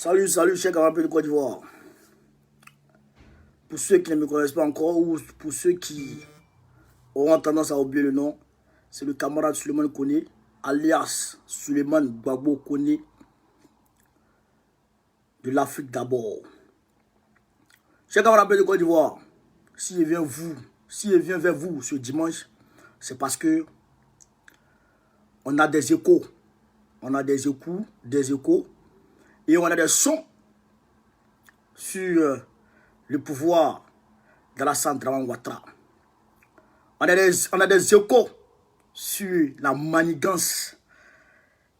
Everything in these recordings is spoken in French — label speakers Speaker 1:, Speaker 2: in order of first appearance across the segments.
Speaker 1: Salut, chers camarades de Côte d'Ivoire. Pour ceux qui ne me connaissent pas encore ou pour ceux qui auront tendance à oublier le nom, c'est le camarade Suleiman Koné, alias Suleiman Gbagbo Koné de l'Afrique d'abord. Chers camarades de Côte d'Ivoire, si je viens vers vous ce dimanche, c'est parce que on a des échos. On a des échos, et on a des sons sur le pouvoir d'Alassane Dramane Ouattara. On a des échos sur la manigance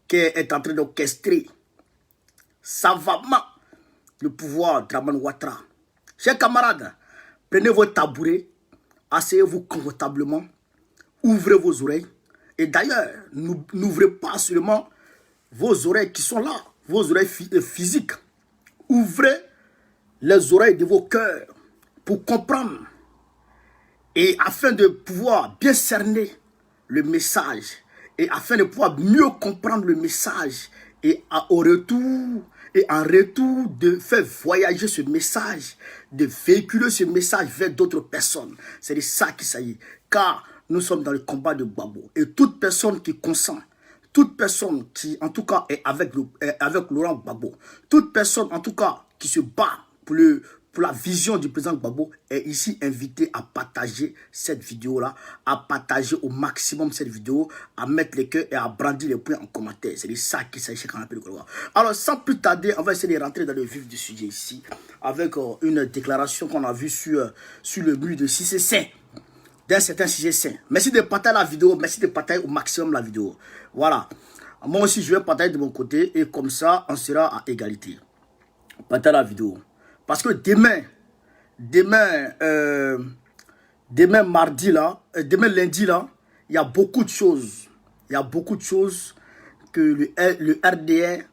Speaker 1: qu'elle est en train d'orchestrer savamment le pouvoir de Dramane Ouattara. Chers camarades, prenez vos tabourets, asseyez-vous confortablement, ouvrez vos oreilles. Et d'ailleurs, n'ouvrez pas seulement vos oreilles qui sont là, vos oreilles physiques. Ouvrez les oreilles de vos cœurs pour comprendre et afin de pouvoir bien cerner le message et afin de pouvoir mieux comprendre le message et en retour de faire voyager ce message, de véhiculer ce message vers d'autres personnes. C'est de ça qu'il s'agit. Car nous sommes dans le combat de Gbagbo. Et toute personne qui consent, toute personne qui en tout cas est avec Laurent Gbagbo, toute personne en tout cas qui se bat pour la vision du président Gbagbo est ici invité à partager cette vidéo-là, à partager au maximum cette vidéo, à mettre les cœurs et à brandir les points en commentaire. C'est de ça qu'il s'agit quand on appelle le Côte d'Ivoire. Alors sans plus tarder, on va essayer de rentrer dans le vif du sujet ici, avec une déclaration qu'on a vue sur le mur de Cissé Saint, d'un certain Cissé Saint. Merci de partager la vidéo, merci de partager au maximum la vidéo. Voilà. Moi aussi, je vais partager de mon côté et comme ça, on sera à égalité. Partager la vidéo. Parce que demain mardi là, demain lundi là, il y a beaucoup de choses. Il y a beaucoup de choses que le RDR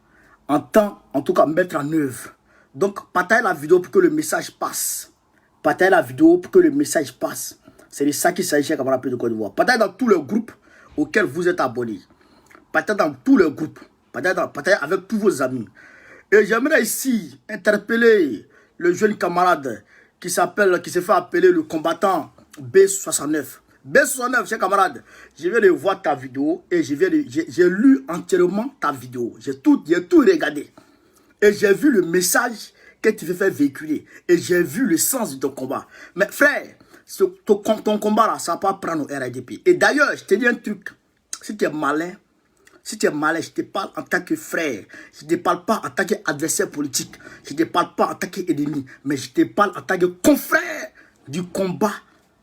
Speaker 1: entend en tout cas mettre en œuvre. Donc, partagez la vidéo pour que le message passe. Partagez la vidéo pour que le message passe. C'est de ça qu'il s'agit, comme on appelle de Côte d'Ivoire. Partagez dans tous les groupes auxquels vous êtes abonnés. Partagez dans tous les groupes. Partagez avec tous vos amis. Et j'aimerais ici interpeller le jeune camarade qui se fait appeler le combattant B69. B69, chers camarades, je viens de voir ta vidéo et j'ai lu entièrement ta vidéo. J'ai tout regardé. Et j'ai vu le message que tu veux faire véhiculer. Et j'ai vu le sens de ton combat. Mais frère, ton combat là, ça va pas prendre au RDP. Et d'ailleurs, je te dis un truc. Si tu es malin, je te parle en tant que frère. Je ne te parle pas en tant qu'adversaire politique. Je ne te parle pas en tant qu'ennemi. Mais je te parle en tant que confrère du combat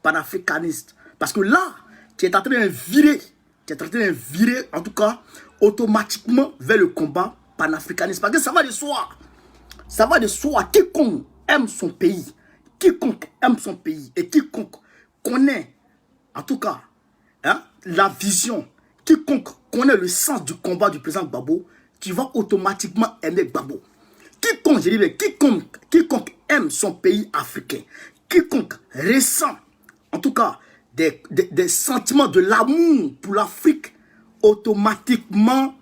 Speaker 1: panafricaniste. Parce que là, tu es en train de virer. En tout cas, automatiquement vers le combat panafricaniste. Parce que ça va de soi. Ça va de soi. Quiconque aime son pays. Et quiconque connaît, en tout cas, la vision, quiconque connaît le sens du combat du président Gbagbo, qui va automatiquement aimer Gbagbo. Quiconque aime son pays africain, quiconque ressent, en tout cas, des sentiments de l'amour pour l'Afrique, automatiquement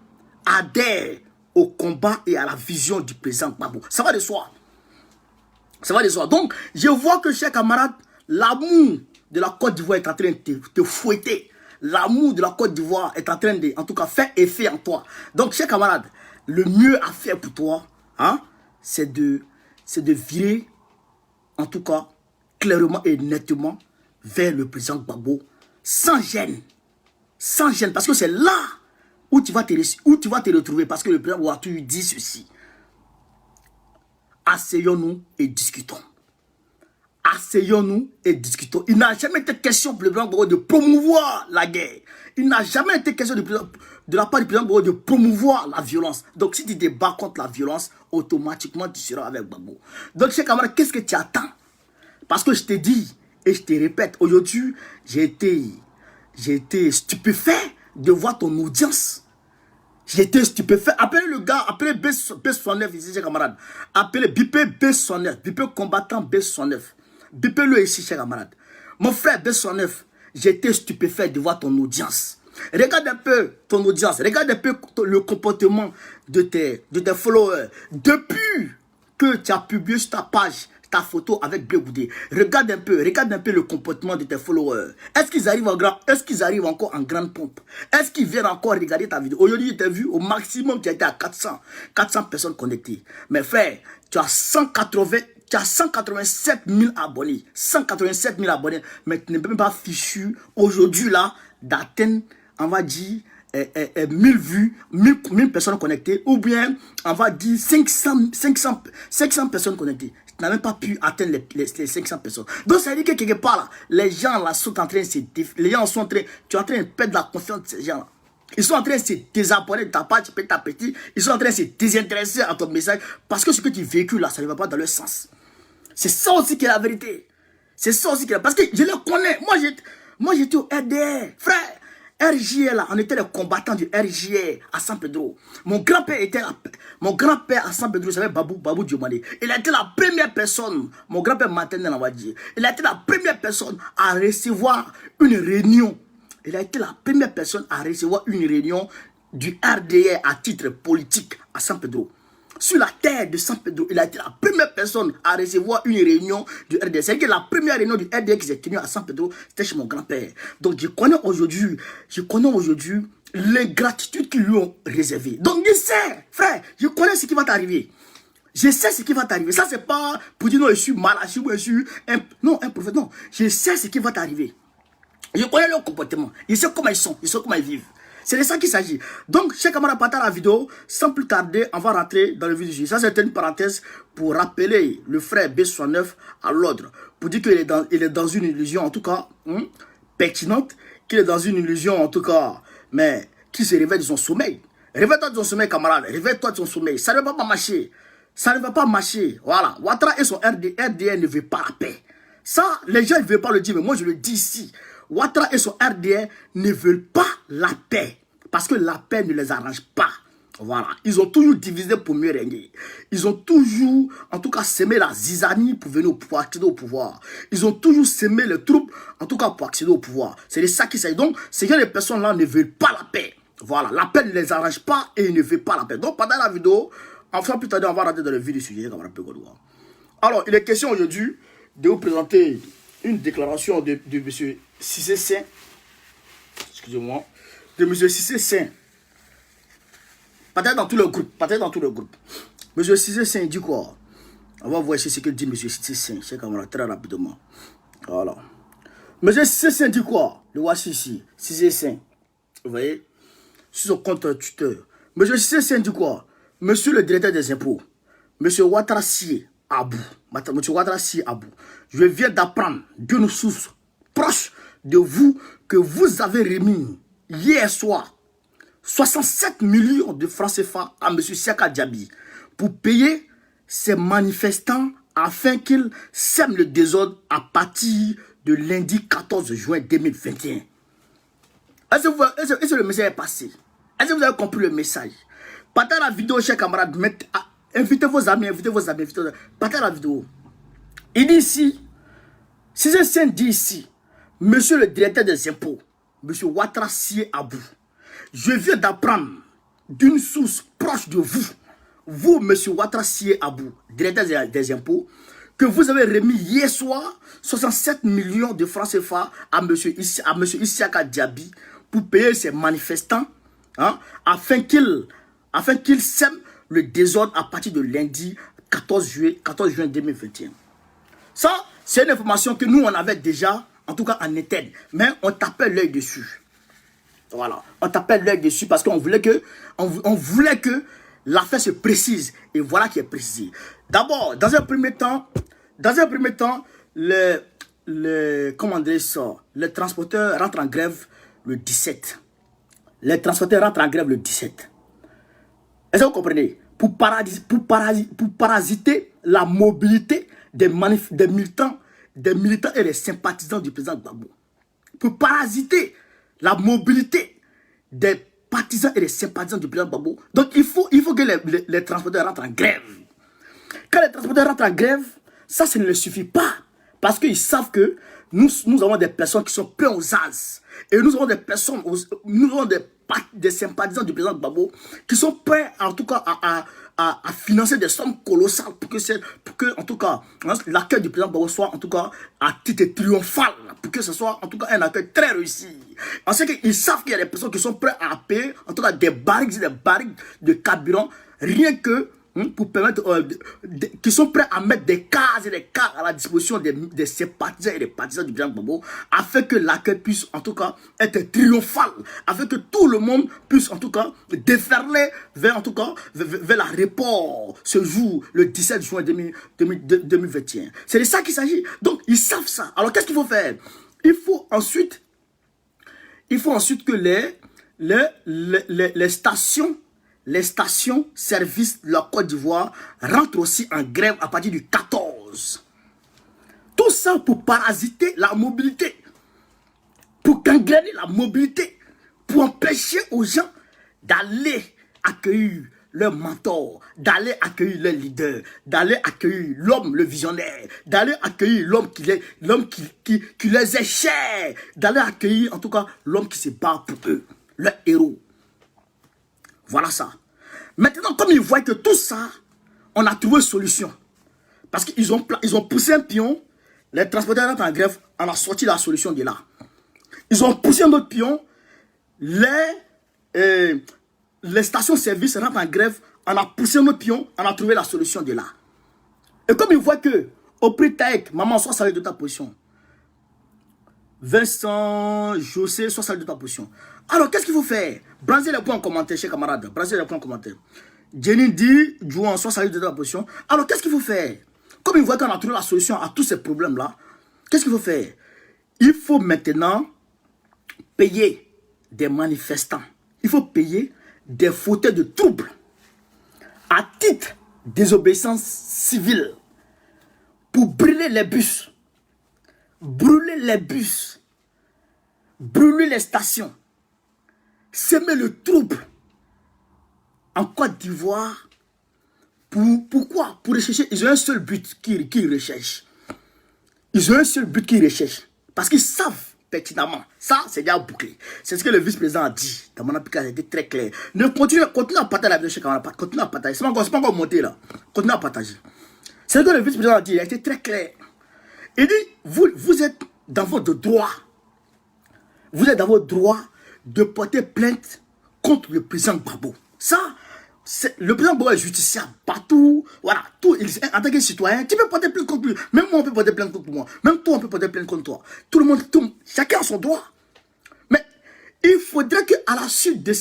Speaker 1: adhère au combat et à la vision du président Gbagbo. Ça va de soi. Donc, je vois que, chers camarades, l'amour de la Côte d'Ivoire est en train de te fouetter. L'amour de la Côte d'Ivoire est en train de, en tout cas, faire effet en toi. Donc, chers camarades, le mieux à faire pour toi, c'est de virer, en tout cas, clairement et nettement, vers le président Gbagbo, sans gêne. Parce que c'est là où tu vas te retrouver. Parce que le président Ouattara dit ceci. Asseyons-nous et discutons. Il n'a jamais été question pour le président Gbagbo de promouvoir la guerre. Il n'a jamais été question de la part du président Gbagbo de promouvoir la violence. Donc si tu te bats contre la violence, automatiquement tu seras avec Gbagbo. Donc chers camarades, qu'est-ce que tu attends? Parce que je te dis et je te répète, aujourd'hui, j'ai été stupéfait de voir ton audience. J'étais stupéfait. Appelez le gars, appelez B69 ici, chers camarades. Appelez Bipé B69, Bipé combattant B69. Bipé-le ici, chers camarades. Mon frère B69, j'étais stupéfait de voir ton audience. Regarde un peu ton audience. Regarde un peu le comportement de tes followers. Depuis que tu as publié sur ta page ta photo avec Bleu Goudé, regarde un peu le comportement de tes followers. Est-ce qu'ils arrivent encore en grande pompe? Est-ce qu'ils viennent encore regarder ta vidéo? Aujourd'hui, je t'ai vu, au maximum, tu as été à 400 personnes connectées. Mais frère, tu as 187 000 abonnés. 187 000 abonnés. Mais tu n'es même pas fichu aujourd'hui là d'atteindre, on va dire, 1000 vues, 1000 personnes connectées, ou bien on va dire 500 personnes connectées. Tu n'as même pas pu atteindre les 500 personnes. Donc ça veut dire que quelque part là, les gens là sont en train de se les gens sont en train, tu es en train de perdre la confiance de ces gens là. Ils sont en train de se désabonner de ta page petit à petit. Ils sont en train de se désintéresser à ton message parce que ce que tu véhicules là, ça ne va pas dans leur sens. C'est ça aussi qui est la vérité. C'est ça aussi qui est la... Parce que je les connais. Moi j'étais au RDR, frère. RJR là, on était les combattants du RJR à San Pedro. Mon grand-père à San Pedro, il s'appelait Babou Diomandé. Il a été la première personne, mon grand-père maternel on va dire, il a été la première personne à recevoir une réunion. Il a été la première personne à recevoir une réunion du RDR à titre politique à San Pedro. Sur la terre de San Pedro, il a été la première personne à recevoir une réunion du RDR. C'est que la première réunion du RDR qui s'est tenue à San Pedro, c'était chez mon grand-père. Donc je connais aujourd'hui l'ingratitude qu'ils lui ont réservée. Donc je sais, frère, je connais ce qui va t'arriver. Je sais ce qui va t'arriver. Ça, c'est pas pour dire non, je suis malade, je suis un prophète. Non, je sais ce qui va t'arriver. Je connais leur comportement. Je sais comment ils sont, je sais comment ils vivent. C'est de ça qu'il s'agit. Donc, chers camarades, partage la vidéo. Sans plus tarder, on va rentrer dans le vif du sujet. Ça, c'était une parenthèse pour rappeler le frère B69 à l'ordre. Pour dire qu'il est dans une illusion, en tout cas, pertinente. Qu'il est dans une illusion, en tout cas, mais qui se réveille de son sommeil. Réveille-toi de son sommeil, camarade. Réveille-toi de son sommeil. Ça ne va pas marcher. Ça ne va pas marcher. Voilà. Ouattara et son RDR ne veulent pas la paix. Ça, les gens ne veulent pas le dire, mais moi, je le dis ici. Ouattara et son RDR ne veulent pas la paix. Parce que la paix ne les arrange pas. Voilà. Ils ont toujours divisé pour mieux régner. Ils ont toujours, en tout cas, semé la zizanie pour venir pour accéder au pouvoir. Ils ont toujours semé les troupes, en tout cas, pour accéder au pouvoir. C'est de ça qu'il s'agit. Donc, ces gens, les personnes-là ne veulent pas la paix. Voilà. La paix ne les arrange pas et ils ne veulent pas la paix. Donc, pendant la vidéo, enfin, plus tard, on va rentrer dans le vif du sujet. Alors, il est question aujourd'hui de vous présenter une déclaration de M. Cissé Saint, excusez-moi, de M. Cissé Saint, peut-être dans tout le groupe, M. Cissé Saint dit quoi? On va voir ici ce que dit M. Cissé Saint, c'est comme très rapidement. Voilà. M. Cissé Saint dit quoi? Le voici ici, Cissé Saint, vous voyez, sur son compte Twitter. M. Cissé Saint dit quoi? Monsieur le directeur des impôts, M. Ouattara Abou, je viens d'apprendre d'une source proche de vous que vous avez remis hier soir 67 millions de francs CFA à M. Siaka Diaby pour payer ces manifestants afin qu'ils sèment le désordre à partir de lundi 14 juin 2021. Est-ce que le message est passé? Est-ce que vous avez compris le message? Partagez la vidéo, chers camarades. Invitez vos amis. Partagez la vidéo. Il dit ici, Cissé Saint dit ici, monsieur le directeur des impôts, monsieur Ouattara Abou, je viens d'apprendre d'une source proche de vous, monsieur Ouattara Abou, directeur des impôts, que vous avez remis hier soir 67 millions de francs CFA à monsieur Siaka Diaby pour payer ces manifestants, afin qu'ils sèment le désordre à partir de lundi 14 juin 2021. Ça, c'est une information que nous, on avait déjà, en tout cas en interne. Mais on tapait l'œil dessus. Voilà. On tapait l'œil dessus parce qu'on voulait que, l'affaire se précise. Et voilà qui est précisé. D'abord, dans un premier temps, comment dire ça, les transporteurs rentrent en grève le 17. Les transporteurs rentrent en grève le 17. Est-ce que vous comprenez? Pour parasiter la mobilité des militants et des sympathisants du président Gbagbo. Pour parasiter la mobilité des partisans et des sympathisants du président Gbagbo. Donc il faut que les transporteurs rentrent en grève. Quand les transporteurs rentrent en grève, ça ne leur suffit pas. Parce qu'ils savent que nous avons des personnes qui sont pleines aux as. Et nous avons des personnes, nous avons des sympathisants du président Gbagbo qui sont prêts, en tout cas, à financer des sommes colossales pour que en tout cas, l'accueil du président Gbagbo soit, en tout cas, à titre triomphal, pour que ce soit, en tout cas, un accueil très réussi. En ce qu'ils savent qu'il y a des personnes qui sont prêtes à payer, en tout cas, des barriques de carburant, rien que pour permettre, qui sont prêts à mettre des cases et des cas à la disposition des sympathisants et des partisans du président Gbagbo, afin que l'accueil puisse en tout cas être triomphal, afin que tout le monde puisse en tout cas déferler vers, en tout cas, vers l'aéroport ce jour, le 17 juin 2021. C'est de ça qu'il s'agit. Donc ils savent ça. Alors qu'est-ce qu'il faut faire? Il faut ensuite que les stations services de la Côte d'Ivoire rentrent aussi en grève à partir du 14. Tout ça pour parasiter la mobilité, pour gangréner la mobilité, pour empêcher aux gens d'aller accueillir leur mentor, d'aller accueillir leur leader, d'aller accueillir l'homme, le visionnaire, d'aller accueillir l'homme qui les est cher, d'aller accueillir en tout cas l'homme qui se bat pour eux, leur héros. Voilà ça. Maintenant, comme ils voient que tout ça, on a trouvé une solution. Parce qu'ils ont poussé un pion, les transporteurs rentrent en grève, on a sorti la solution de là. Ils ont poussé un autre pion, les stations-service rentrent en grève, on a poussé un autre pion, on a trouvé la solution de là. Et comme ils voient que, au prix Taïk, maman, sois salué de ta position. Vincent, José, sois salué de ta position. Alors, qu'est-ce qu'il faut faire? Brasez les points en commentaire, chers camarades. Brasez les points en commentaire. Jenny dit, Jouan, sois salué de ta position. Alors, qu'est-ce qu'il faut faire? Comme ils voient qu'on a trouvé la solution à tous ces problèmes-là, qu'est-ce qu'il faut faire? Il faut maintenant payer des manifestants. Il faut payer des fauteurs de troubles à titre de désobéissance civile pour brûler les bus, brûler les stations, semer le trouble en Côte d'Ivoire. Pourquoi? Pour rechercher. Ils ont un seul but qu'ils recherchent. Ils ont un seul but qu'ils recherchent. Parce qu'ils savent pertinemment. Ça, c'est déjà bouclé. C'est ce que le vice-président a dit. Dans mon application, c'était très clair. Ne continuez à partager la vidéo chez camarades. Continuez à partager. C'est pas encore monté là. Continuez à partager. C'est ce que le vice-président a dit. Il a été très clair. Il dit, vous êtes dans votre droit. Vous êtes dans votre droit de porter plainte contre le président Gbagbo. Ça, le président Gbagbo est justiciable partout. Voilà, tout, en tant que citoyen, tu peux porter plainte contre lui. Même moi, on peut porter plainte contre moi. Même toi, on peut porter plainte contre toi. Tout le monde, chacun a son droit. Mais il faudrait qu'à la suite de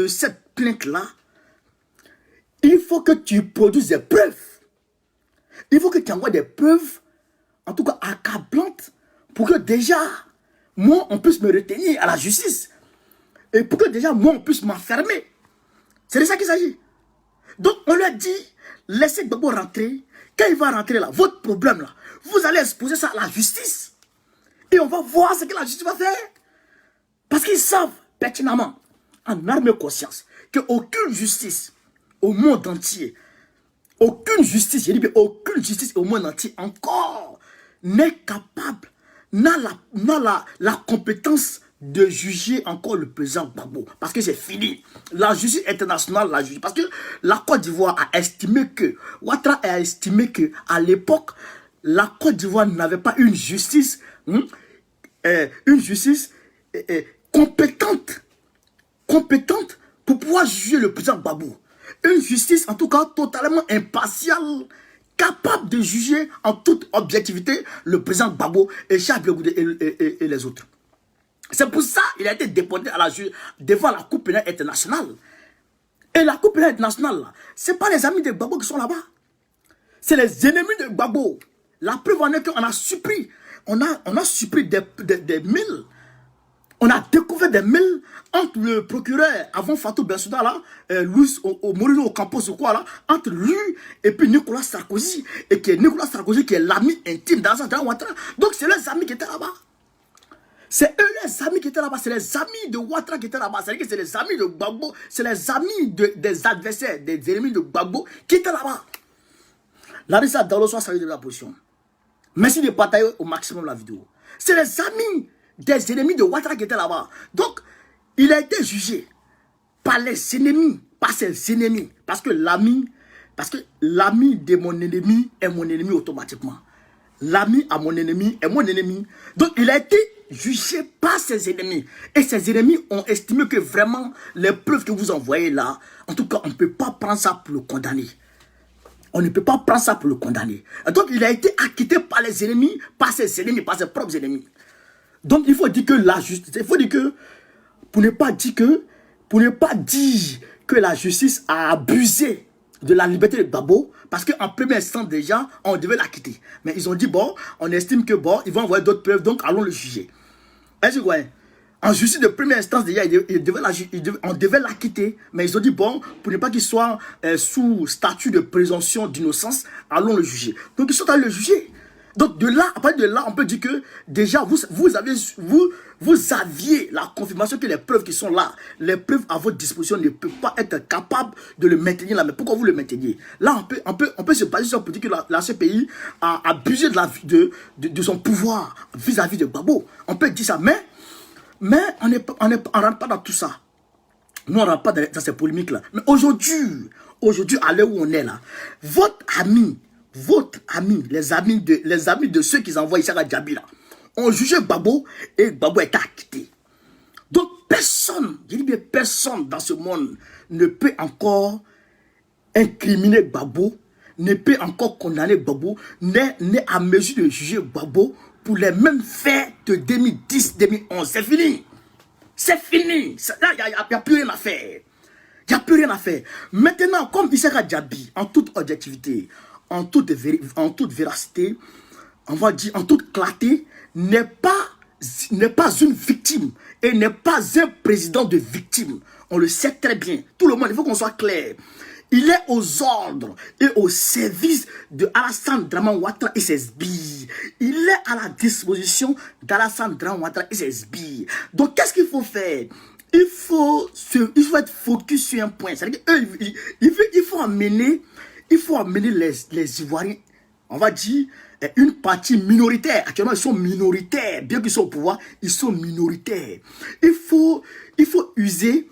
Speaker 1: cette plainte-là, il faut que tu produises des preuves. Il faut que tu envoies des preuves, en tout cas accablantes, pour que déjà, moi, on puisse me retenir à la justice. Et pour que déjà, moi, on puisse m'enfermer. C'est de ça qu'il s'agit. Donc, on lui a dit, laissez Gbagbo rentrer. Quand il va rentrer là, votre problème là, vous allez exposer ça à la justice. Et on va voir ce que la justice va faire. Parce qu'ils savent pertinemment, en âme et conscience, qu'aucune justice au monde entier, aucune justice, j'ai dit bien, aucune justice au monde entier encore n'est capable, n'a la compétence de juger encore le président Gbagbo. Parce que c'est fini. La justice internationale l'a jugé. Parce que la Côte d'Ivoire a estimé que, Ouattara a estimé que, à l'époque, la Côte d'Ivoire n'avait pas une justice compétente pour pouvoir juger le président Gbagbo. Une justice, en tout cas, totalement impartiale, capable de juger en toute objectivité le président Gbagbo et Charles Goudé et les autres. C'est pour ça qu'il a été déporté devant la Cour pénale internationale. Et la Cour pénale internationale, ce n'est pas les amis de Gbagbo qui sont là-bas. C'est les ennemis de Gbagbo. La preuve en est qu'on a suppris. On a suppris des milles. On a découvert des milles entre le procureur avant Fatou Bensouda là, Luis Moreno Ocampo ou quoi là, entre lui et puis Nicolas Sarkozy. Et qui est Nicolas Sarkozy qui est l'ami intime d'Alassane Ouattara. Donc c'est les amis qui étaient là-bas. C'est eux les amis qui étaient là-bas, c'est les amis de Ouattara qui étaient là-bas, c'est-à-dire que c'est les amis de Gbagbo, c'est les amis des adversaires, des ennemis de Gbagbo qui étaient là-bas. Larissa Dalo, soit salué de la position. Merci de partager au maximum la vidéo. C'est les amis des ennemis de Ouattara qui étaient là-bas. Donc, il a été jugé par les ennemis, par ses ennemis. Parce que l'ami de mon ennemi est mon ennemi automatiquement. L'ami à mon ennemi est mon ennemi. Donc, il a été jugé par ses ennemis. Et ses ennemis ont estimé que vraiment, les preuves que vous envoyez là, en tout cas, on ne peut pas prendre ça pour le condamner. On ne peut pas prendre ça pour le condamner. Donc, il a été acquitté par les ennemis, par ses ennemis, par ses propres ennemis. Donc, il faut dire que la justice, il faut dire que, pour ne pas dire que la justice a abusé de la liberté de Gbagbo, parce qu'en premier instant déjà, on devait l'acquitter. Mais ils ont dit, bon, on estime que bon, ils vont envoyer d'autres preuves, donc allons le juger. Est-ce que vous voyez? En justice de première instance, déjà, on devait l'acquitter. Mais ils ont dit, bon, pour ne pas qu'il soit sous statut de présomption d'innocence, allons le juger. Donc, ils sont allés le juger. Donc, de là, à partir de là, on peut dire que déjà, vous aviez la confirmation que les preuves qui sont là, les preuves à votre disposition ne peuvent pas être capables de le maintenir là. Mais pourquoi vous le mainteniez? Là, on peut se baser sur pour dire que ce pays a abusé de son pouvoir vis-à-vis de Gbagbo. On peut dire ça, mais on ne rentre pas dans tout ça. Nous, on ne rentre pas dans ces polémiques-là. Mais aujourd'hui, à l'heure où on est là, votre ami, les amis de ceux qui envoient Issaka Djabi là, ont jugé Gbagbo et Gbagbo est acquitté. Donc personne, je dis bien personne dans ce monde ne peut encore incriminer Gbagbo, ne peut encore condamner Gbagbo, n'est à mesure de juger Gbagbo pour les mêmes faits de 2010-2011. C'est fini. C'est fini. Là, il n'y a plus rien à faire. Il n'y a plus rien à faire. Maintenant, comme Issaka Djabi, en toute objectivité, en toute véracité, on va dire en toute clarté, n'est pas une victime et n'est pas un président de victime. On le sait très bien. Tout le monde, il faut qu'on soit clair. Il est aux ordres et au service de Alassane Dramane Ouattara et ses sbires. Il est à la disposition d'Alassane Dramane Ouattara et ses sbires. Donc, qu'est-ce qu'il faut faire? Il faut être focus sur un point. C'est-à-dire qu'il faut amener les Ivoiriens, on va dire, une partie minoritaire. Actuellement, ils sont minoritaires. Bien qu'ils soient au pouvoir, ils sont minoritaires. Il faut user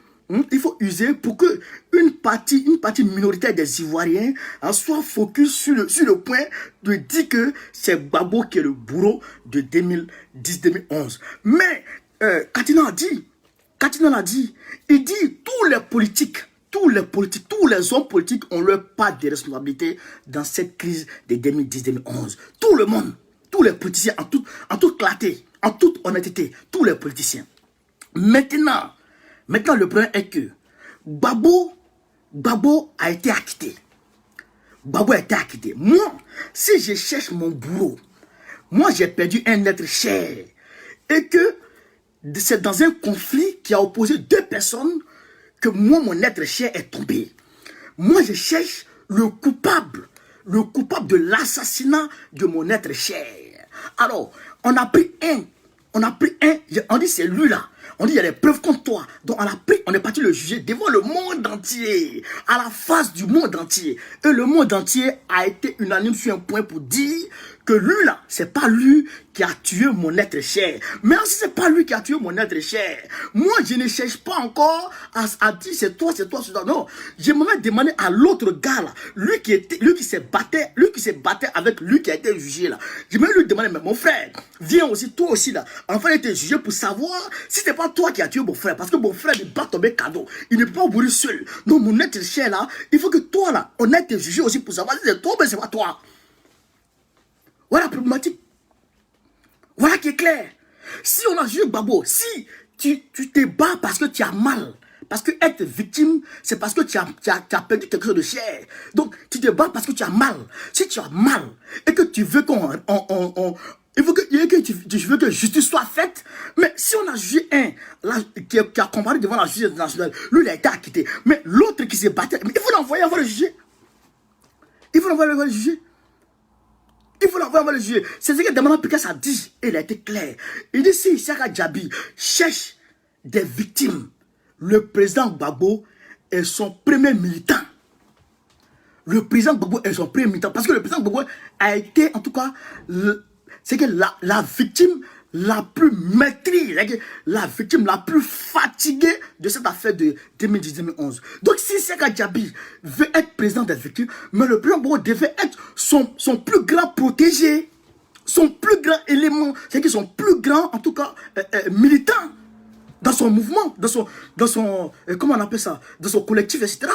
Speaker 1: pour que une partie minoritaire des Ivoiriens soit focus sur le point de dire que c'est Gbagbo qui est le bourreau de 2010-2011. Mais Katina l'a dit, il dit tous les hommes politiques ont leur part de responsabilité dans cette crise de 2010-2011. Tout le monde, tous les politiciens, en toute clarté, en toute honnêteté, tous les politiciens. Maintenant, le problème est que Gbagbo a été acquitté. Gbagbo a été acquitté. Moi, si je cherche mon bourreau, moi j'ai perdu un être cher. Et que c'est dans un conflit qui a opposé deux personnes que moi, mon être cher est tombé. Moi, je cherche le coupable de l'assassinat de mon être cher. Alors, on a pris un, on dit c'est lui là. On dit il y a des preuves contre toi. Donc on est parti le juger devant le monde entier, à la face du monde entier. Et le monde entier a été unanime sur un point pour dire que lui là, c'est pas lui qui a tué mon être cher. Mais si c'est pas lui qui a tué mon être cher, moi je ne cherche pas encore à dire c'est toi. Non, j'aimerais demander à l'autre gars là, lui qui s'est battu avec lui qui a été jugé là. J'aimerais lui demander, mais mon frère, viens aussi, toi aussi là, enfin il été jugé pour savoir si c'est pas toi qui as tué mon frère. Parce que mon frère ne peut pas tomber cadeau. Il ne peut pas mourir seul. Donc mon être cher là, il faut que toi là, on ait été jugé aussi pour savoir si c'est toi mais c'est pas toi. Voilà la problématique. Voilà qui est clair. Si on a jugé Gbagbo, si tu te bats parce que tu as mal, parce que être victime, c'est parce que tu as perdu quelque chose de cher. Donc, tu te bats parce que tu as mal. Si tu as mal et que tu veux il faut que tu veux que justice soit faite. Mais si on a jugé un qui a comparé devant la justice internationale, lui il a été acquitté. Mais l'autre qui s'est battu, il faut l'envoyer avant le juger. Il faut l'envoyer avant le juger. C'est ce que Damana Picasso a dit. Et il a été clair. Il dit si Issaka Djabi cherche des victimes, le président Gbagbo est son premier militant. Le président Gbagbo est son premier militant. Parce que le président Gbagbo a été, en tout cas, c'est que la victime la plus maîtrise, la victime la plus fatiguée de cette affaire de 2010-2011. Donc si Seka Diaby veut être président des victimes, mais le président Gbagbo devait être son plus grand protégé, son plus grand élément, c'est-à-dire son plus grand, en tout cas, militant dans son mouvement, dans son comment on appelle ça, dans son collectif, etc.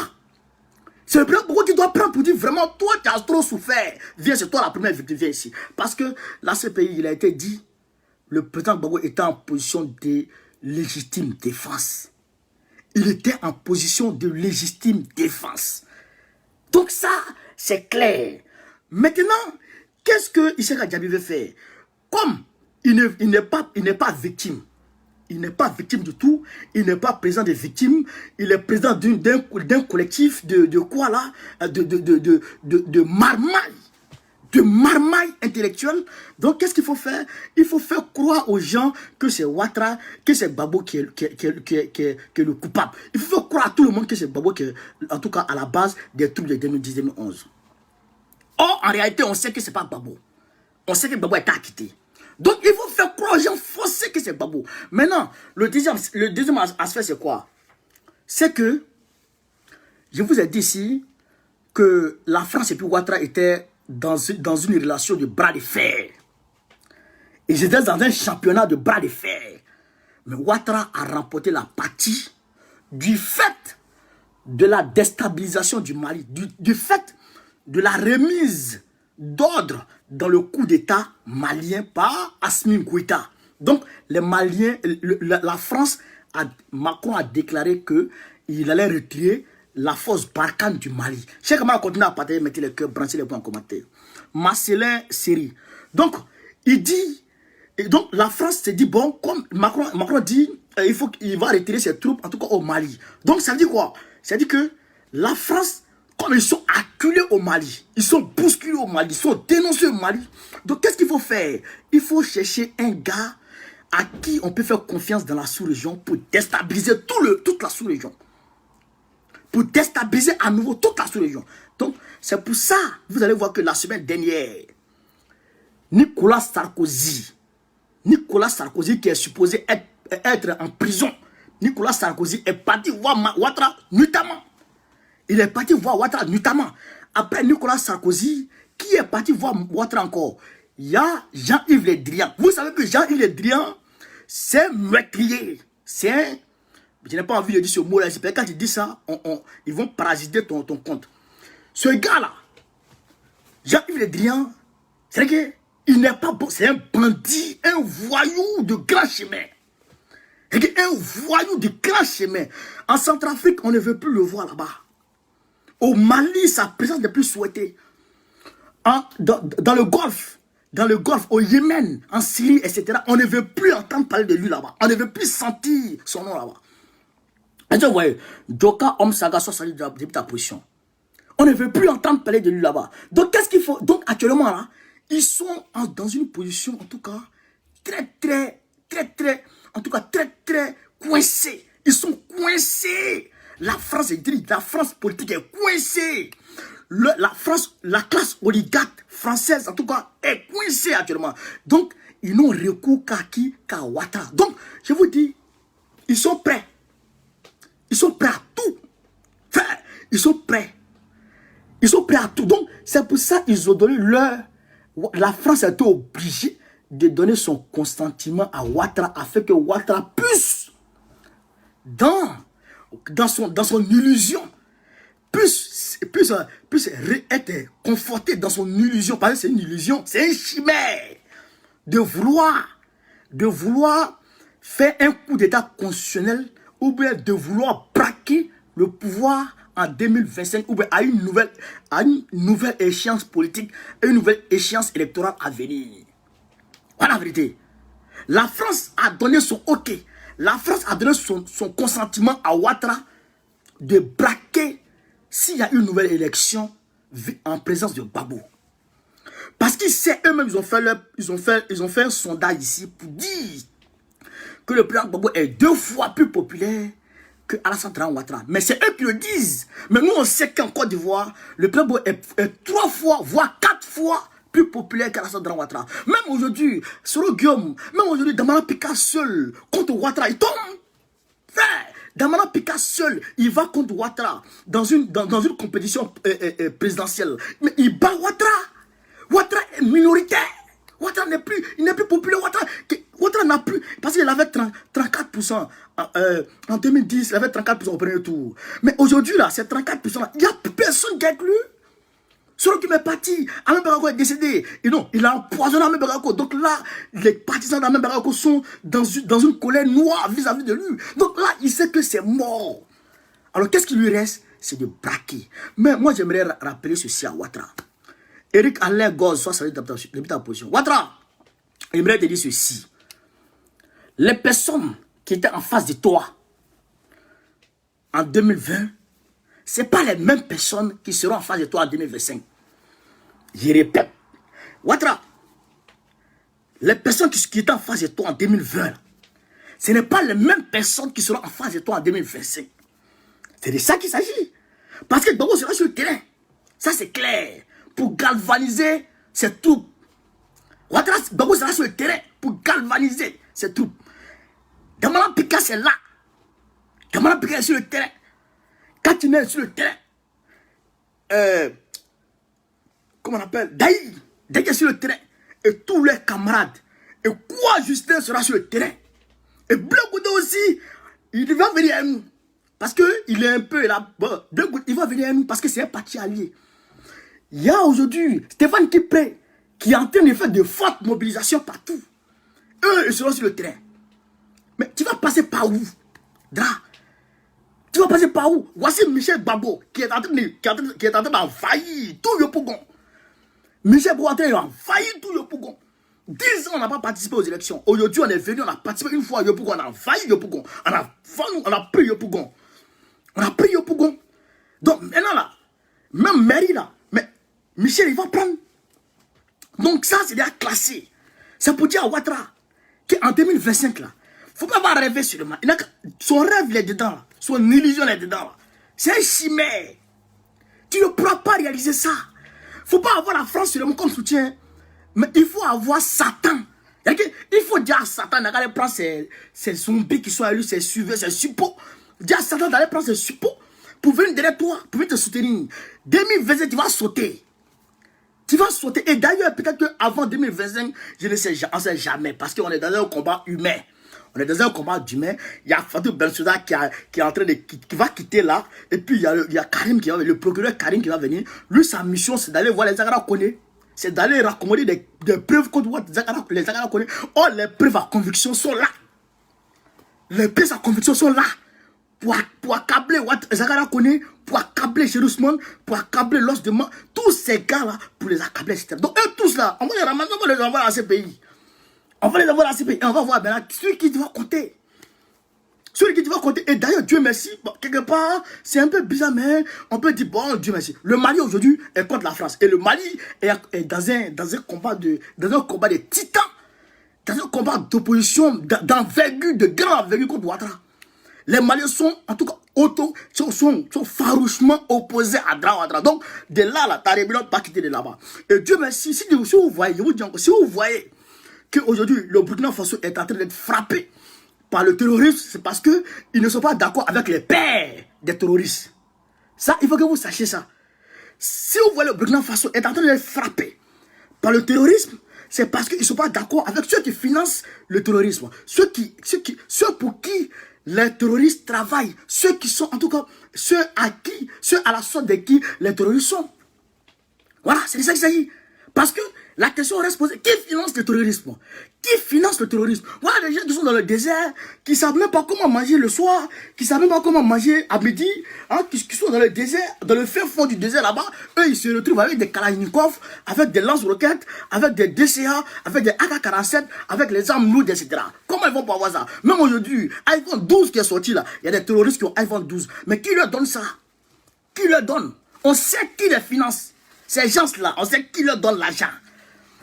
Speaker 1: C'est le président Gbagbo qui doit prendre pour dire vraiment, toi tu as trop souffert, viens, c'est toi la première victime, viens ici. Parce que la CPI, il a été dit, le président Gbagbo était en position de légitime défense. Il était en position de légitime défense. Donc ça, c'est clair. Maintenant, qu'est-ce que Seka Diaby veut faire? Comme il n'est pas victime, il n'est pas victime du tout, il n'est pas président des victimes, il est président d'un collectif de quoi là? De marmaille. De marmaille intellectuelle. Donc, qu'est-ce qu'il faut faire? Il faut faire croire aux gens que c'est Ouattara, que c'est Gbagbo qui est le coupable. Il faut faire croire à tout le monde que c'est Gbagbo qui est, en tout cas, à la base des troubles de 2010-2011. Or, en réalité, on sait que c'est pas Gbagbo. On sait que Gbagbo est acquitté. Donc, il faut faire croire aux gens forcés que c'est Gbagbo. Maintenant, le deuxième aspect, c'est quoi? C'est que, je vous ai dit ici, que la France et puis Ouattara étaient dans une relation de bras de fer. Et j'étais dans un championnat de bras de fer. Mais Ouattara a remporté la partie du fait de la déstabilisation du Mali, du fait de la remise d'ordre dans le coup d'État malien par Assimi Goïta. Donc, les Maliens, la France, Macron a déclaré qu'il allait retirer la force Barkhane du Mali. Cheikh Amara continue à partager, mettez les cœurs, branchez les points en commentaire. Marcelin Seri. Donc, il dit, et donc la France s'est dit, bon, comme Macron dit, il va retirer ses troupes, en tout cas au Mali. Donc, ça veut dire quoi? Ça veut dire que la France, comme ils sont acculés au Mali, ils sont bousculés au Mali, ils sont dénoncés au Mali. Donc, qu'est-ce qu'il faut faire? Il faut chercher un gars à qui on peut faire confiance dans la sous-région pour déstabiliser toute la sous-région. Pour déstabiliser à nouveau toute la sous-région. Donc, c'est pour ça, vous allez voir que la semaine dernière, Nicolas Sarkozy qui est supposé être en prison, Nicolas Sarkozy est parti voir Ouattara nuitamment. Il est parti voir Ouattara nuitamment. Après Nicolas Sarkozy, qui est parti voir Ouattara encore? Il y a Jean-Yves Le Drian. Vous savez que Jean-Yves Le Drian, c'est un meurtrier. C'est un... Je n'ai pas envie de dire ce mot-là. Quand tu dis ça, ils vont parasiter ton compte. Ce gars-là, Jean-Yves Le Drian, c'est vrai qu'il n'est pas bon. C'est un bandit, un voyou de grand chemin. C'est un voyou de grand chemin. En Centrafrique, on ne veut plus le voir là-bas. Au Mali, sa présence n'est plus souhaitée. Dans le Golfe, au Yémen, en Syrie, etc., on ne veut plus entendre parler de lui là-bas. On ne veut plus sentir son nom là-bas. Et vous voyez, Joka Om Saga sorti de ta position. On ne veut plus entendre parler de lui là-bas. Donc, qu'est-ce qu'il faut? Donc, actuellement, là, ils sont dans une position, en tout cas, très coincés. Ils sont coincés. La France politique est coincée. La classe oligarque française, en tout cas, est coincée actuellement. Donc, ils n'ont recours qu'à Ouattara. Donc, je vous dis, ils sont prêts. Ils sont prêts à tout. Enfin, ils sont prêts. Ils sont prêts à tout. Donc, c'est pour ça qu'ils ont donné la France a été obligée de donner son consentement à Ouattara afin que Ouattara puisse, dans son illusion, puisse être conforté dans son illusion. Parce que c'est une illusion, c'est une chimère de vouloir faire un coup d'état constitutionnel ou bien de vouloir braquer le pouvoir en 2025 ou bien à une nouvelle échéance politique, une nouvelle échéance électorale à venir. Voilà la vérité. La France a donné son OK. La France a donné son consentement à Ouattara de braquer s'il y a une nouvelle élection en présence de Gbagbo. Parce qu'ils savent eux-mêmes, ils ont fait un sondage ici pour dire que le président Gbagbo est 2 fois plus populaire que Alassane Ouattara. Mais c'est eux qui le disent. Mais nous, on sait qu'en Côte d'Ivoire, le président Gbagbo est 3 fois, voire 4 fois plus populaire qu'Alassane Ouattara. Même aujourd'hui, Soro Guillaume, même aujourd'hui, Damana Pika seul contre Ouattara, il tombe. Frère, Damana Pika seul, il va contre Ouattara dans une compétition présidentielle. Mais il bat Ouattara. Ouattara est minoritaire. Ouattara n'est plus populaire. Ouattara n'a plus, parce qu'il avait 34% en 2010, il avait 34% au premier tour. Mais aujourd'hui, là, c'est 34%. Il n'y a personne qui est lui. Celui qui m'est parti, Ahmed Barago est décédé. Et non, il a empoisonné Ahmed Barago. Donc là, les partisans d'Ahmed Barago sont dans une colère noire vis-à-vis de lui. Donc là, il sait que c'est mort. Alors qu'est-ce qui lui reste? C'est de braquer. Mais moi, j'aimerais rappeler ceci à Ouattara. Eric Alain Goz, soit salué depuis ta position. Ouattara, j'aimerais te dire ceci. Les personnes qui étaient en face de toi en 2020, ce n'est pas les mêmes personnes qui seront en face de toi en 2025. Je répète. Ouattara, les personnes qui étaient en face de toi en 2020, ce n'est pas les mêmes personnes qui seront en face de toi en 2025. C'est de ça qu'il s'agit. Parce que Gbagbo sera sur le terrain. Ça, c'est clair. Pour galvaniser ses troupes. Ouattara, Gbagbo sera sur le terrain pour galvaniser ses troupes. Damana Pika, c'est là. Damana Pika est sur le terrain. Quand tu es sur le terrain, comment on appelle, Daï est sur le terrain. Et tous les camarades. Et quoi, Justin sera sur le terrain. Et Bleu aussi, il va venir à nous. Parce qu'il est un peu là. Bon, il va venir à nous parce que c'est un parti allié. Il y a aujourd'hui Stéphane Kipé qui est en train de faire de fortes mobilisations partout. Eux, ils seront sur le terrain. Mais tu vas passer par où, Dra? Tu vas passer par où? Voici Michel Babo qui est en train d'envahir tout Yopougon. Michel Babo est en train d'envahir tout Yopougon. 10 ans, on n'a pas participé aux élections. Aujourd'hui, on est venu, on a participé une fois à Yopougon. On a envahi Yopougon. On a pris Yopougon. On a pris Yopougon. Donc maintenant là, même mairie là, mais Michel il va prendre. Donc ça c'est déjà classé. C'est pour dire à Ouattara qu'en 2025 là, faut pas avoir rêvé sur le mal. Son rêve il est dedans là. Son illusion est dedans là. C'est un chimère. Tu ne pourras pas réaliser ça. Faut pas avoir la France sur le monde comme soutien. Mais il faut avoir Satan. Il faut dire à Satan d'aller prendre ses zombies qui sont à lui, ses suiveurs, ses suppôts. Dis à Satan d'aller prendre ses suppôts pour venir derrière toi, pour venir te soutenir. 2025, tu vas sauter. Tu vas sauter. Et d'ailleurs, peut-être qu'avant 2025, je ne sais, on ne sait jamais. Parce qu'on est dans un combat humain. On est dans un combat humain. Il y a Fatou Bensouda qui est en train de qui va quitter là. Et puis il y a Karim qui va venir, le procureur Karim qui va venir. Lui, sa mission, c'est d'aller voir les Zagara Koné. C'est d'aller raccommoder des preuves contre les Zagara Koné. Oh, les preuves à conviction sont là. Les preuves à conviction sont là. Pour accabler Zagara Koné, pour accabler Jérusalem, pour accabler l'os de mort. Tous ces gars-là, pour les accabler, etc. Donc, eux tous là, on va les ramasser, on va les envoyer à ces pays. On va les envoyer à ces pays. Et on va voir ben là, celui qui doit compter. Celui qui doit compter. Et d'ailleurs, Dieu merci, bon, quelque part, c'est un peu bizarre, mais on peut dire, bon, Dieu merci. Le Mali aujourd'hui est contre la France. Et le Mali est dans un combat de titans. Dans un combat d'opposition, d'envergure, de grande envergure contre Ouattara. Les Maliens sont, en tout cas, sont farouchement opposés à Ouattara. Donc, de là, ta rébellion pas quitter de là-bas. Et Dieu merci, si vous voyez, je vous dis encore, si vous voyez qu'aujourd'hui, le Burkina Faso est en train d'être frappé par le terrorisme, c'est parce qu'ils ne sont pas d'accord avec les pères des terroristes. Ça, il faut que vous sachiez ça. Si vous voyez le Burkina Faso est en train d'être frappé par le terrorisme, c'est parce qu'ils ne sont pas d'accord avec ceux qui financent le terrorisme. Ceux pour qui les terroristes travaillent. Ceux qui sont, en tout cas, ceux à la sorte de qui les terroristes sont. Voilà, c'est de ça qu'il s'agit. Parce que la question reste posée. Qui finance le terrorisme? Qui finance le terrorisme? Voilà des gens qui sont dans le désert, qui ne savent même pas comment manger le soir, qui ne savent même pas comment manger à midi, hein, qui sont dans le désert, dans le fin fond du désert là-bas. Eux, ils se retrouvent avec des Kalachnikov, avec des lance-roquettes, avec des DCA, avec des AK-47, avec les armes lourdes, etc. Comment ils vont pas avoir ça? Même aujourd'hui, iPhone 12 qui est sorti là, il y a des terroristes qui ont iPhone 12. Mais qui leur donne ça? Qui leur donne? On sait qui les finance. Ces gens-là, on sait qui leur donne l'argent.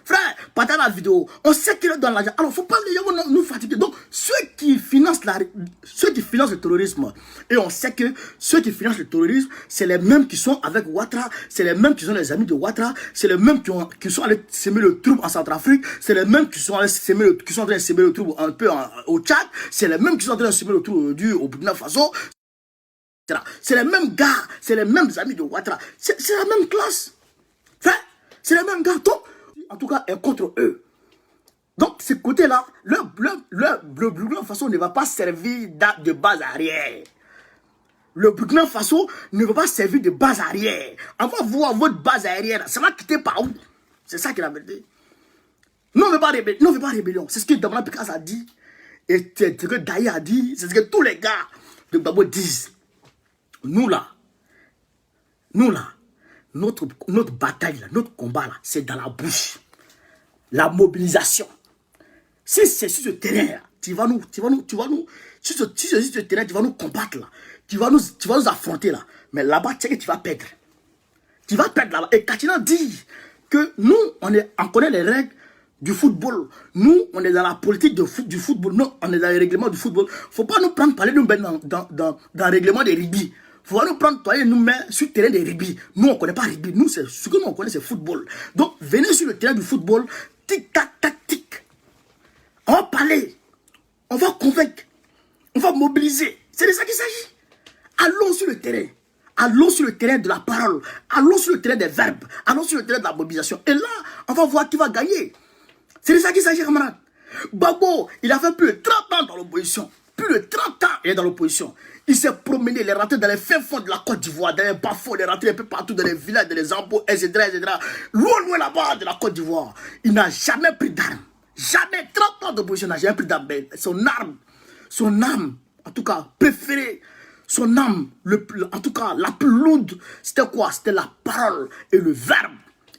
Speaker 1: Frère, partage la vidéo. On sait qu'il est dans l'argent. Alors, il ne faut pas les gens nous fatiguer. Donc, ceux qui financent le terrorisme, et on sait que ceux qui financent le terrorisme, c'est les mêmes qui sont avec Ouattara, c'est les mêmes qui sont les amis de Ouattara, c'est les mêmes qui sont allés s'aimer le trouble en Centrafrique, c'est les mêmes qui sont allés s'aimer le trouble un peu au Tchad, c'est les mêmes qui sont en train de s'aimer le trouble au Burkina Faso. C'est les mêmes gars, c'est les mêmes amis de Ouattara, c'est la même classe. Frère, c'est les mêmes gars. Donc, en tout cas, est contre eux. Donc, ce côté-là, le Burkina Faso ne va pas servir de base arrière. Le Burkina Faso ne va pas servir de base arrière. On va voir votre base arrière. Ça va quitter par où? C'est ça qui est la vérité. Nous, on ne veut pas rébellion. C'est ce que Damana Picasso a dit. Et c'est ce que Daï a dit. C'est ce que tous les gars de Babo disent. Nous là, notre bataille, là, notre combat, là, c'est dans la bouche. La mobilisation. Si c'est sur ce terrain, là, sur ce terrain, tu vas nous combattre, là. Tu vas nous affronter, là. Mais là-bas, tu sais que tu vas perdre. Tu vas perdre là-bas. Et Kachina dit que nous, on connaît les règles du football. Nous, on est dans la politique du football. Nous, on est dans les règlements du football. Faut pas nous prendre parler nous dans le règlement des rugby. Faut pas nous prendre parler nous mettre sur le terrain des rugby. Nous, on connaît pas rugby. Nous, ce que nous on connaît, c'est football. Donc, venez sur le terrain du football. Tic tac tac tic. On va parler. On va convaincre. On va mobiliser. C'est de ça qu'il s'agit. Allons sur le terrain. Allons sur le terrain de la parole. Allons sur le terrain des verbes. Allons sur le terrain de la mobilisation. Et là, on va voir qui va gagner. C'est de ça qu'il s'agit, camarade. Babo, il a fait plus de 30 ans dans l'opposition. Plus de 30 ans, il est dans l'opposition. Il s'est promené, il est rentré dans les fins fonds de la Côte d'Ivoire, dans les bas-fonds, il est rentré un peu partout, dans les villages, dans les embaux, etc., etc. Loin là-bas de la Côte d'Ivoire. Il n'a jamais pris d'armes. Jamais. 30 ans d'opposition, il n'a jamais pris d'armes. Son arme, en tout cas, préférée, son âme, en tout cas, la plus lourde, c'était quoi? C'était la parole et le verbe.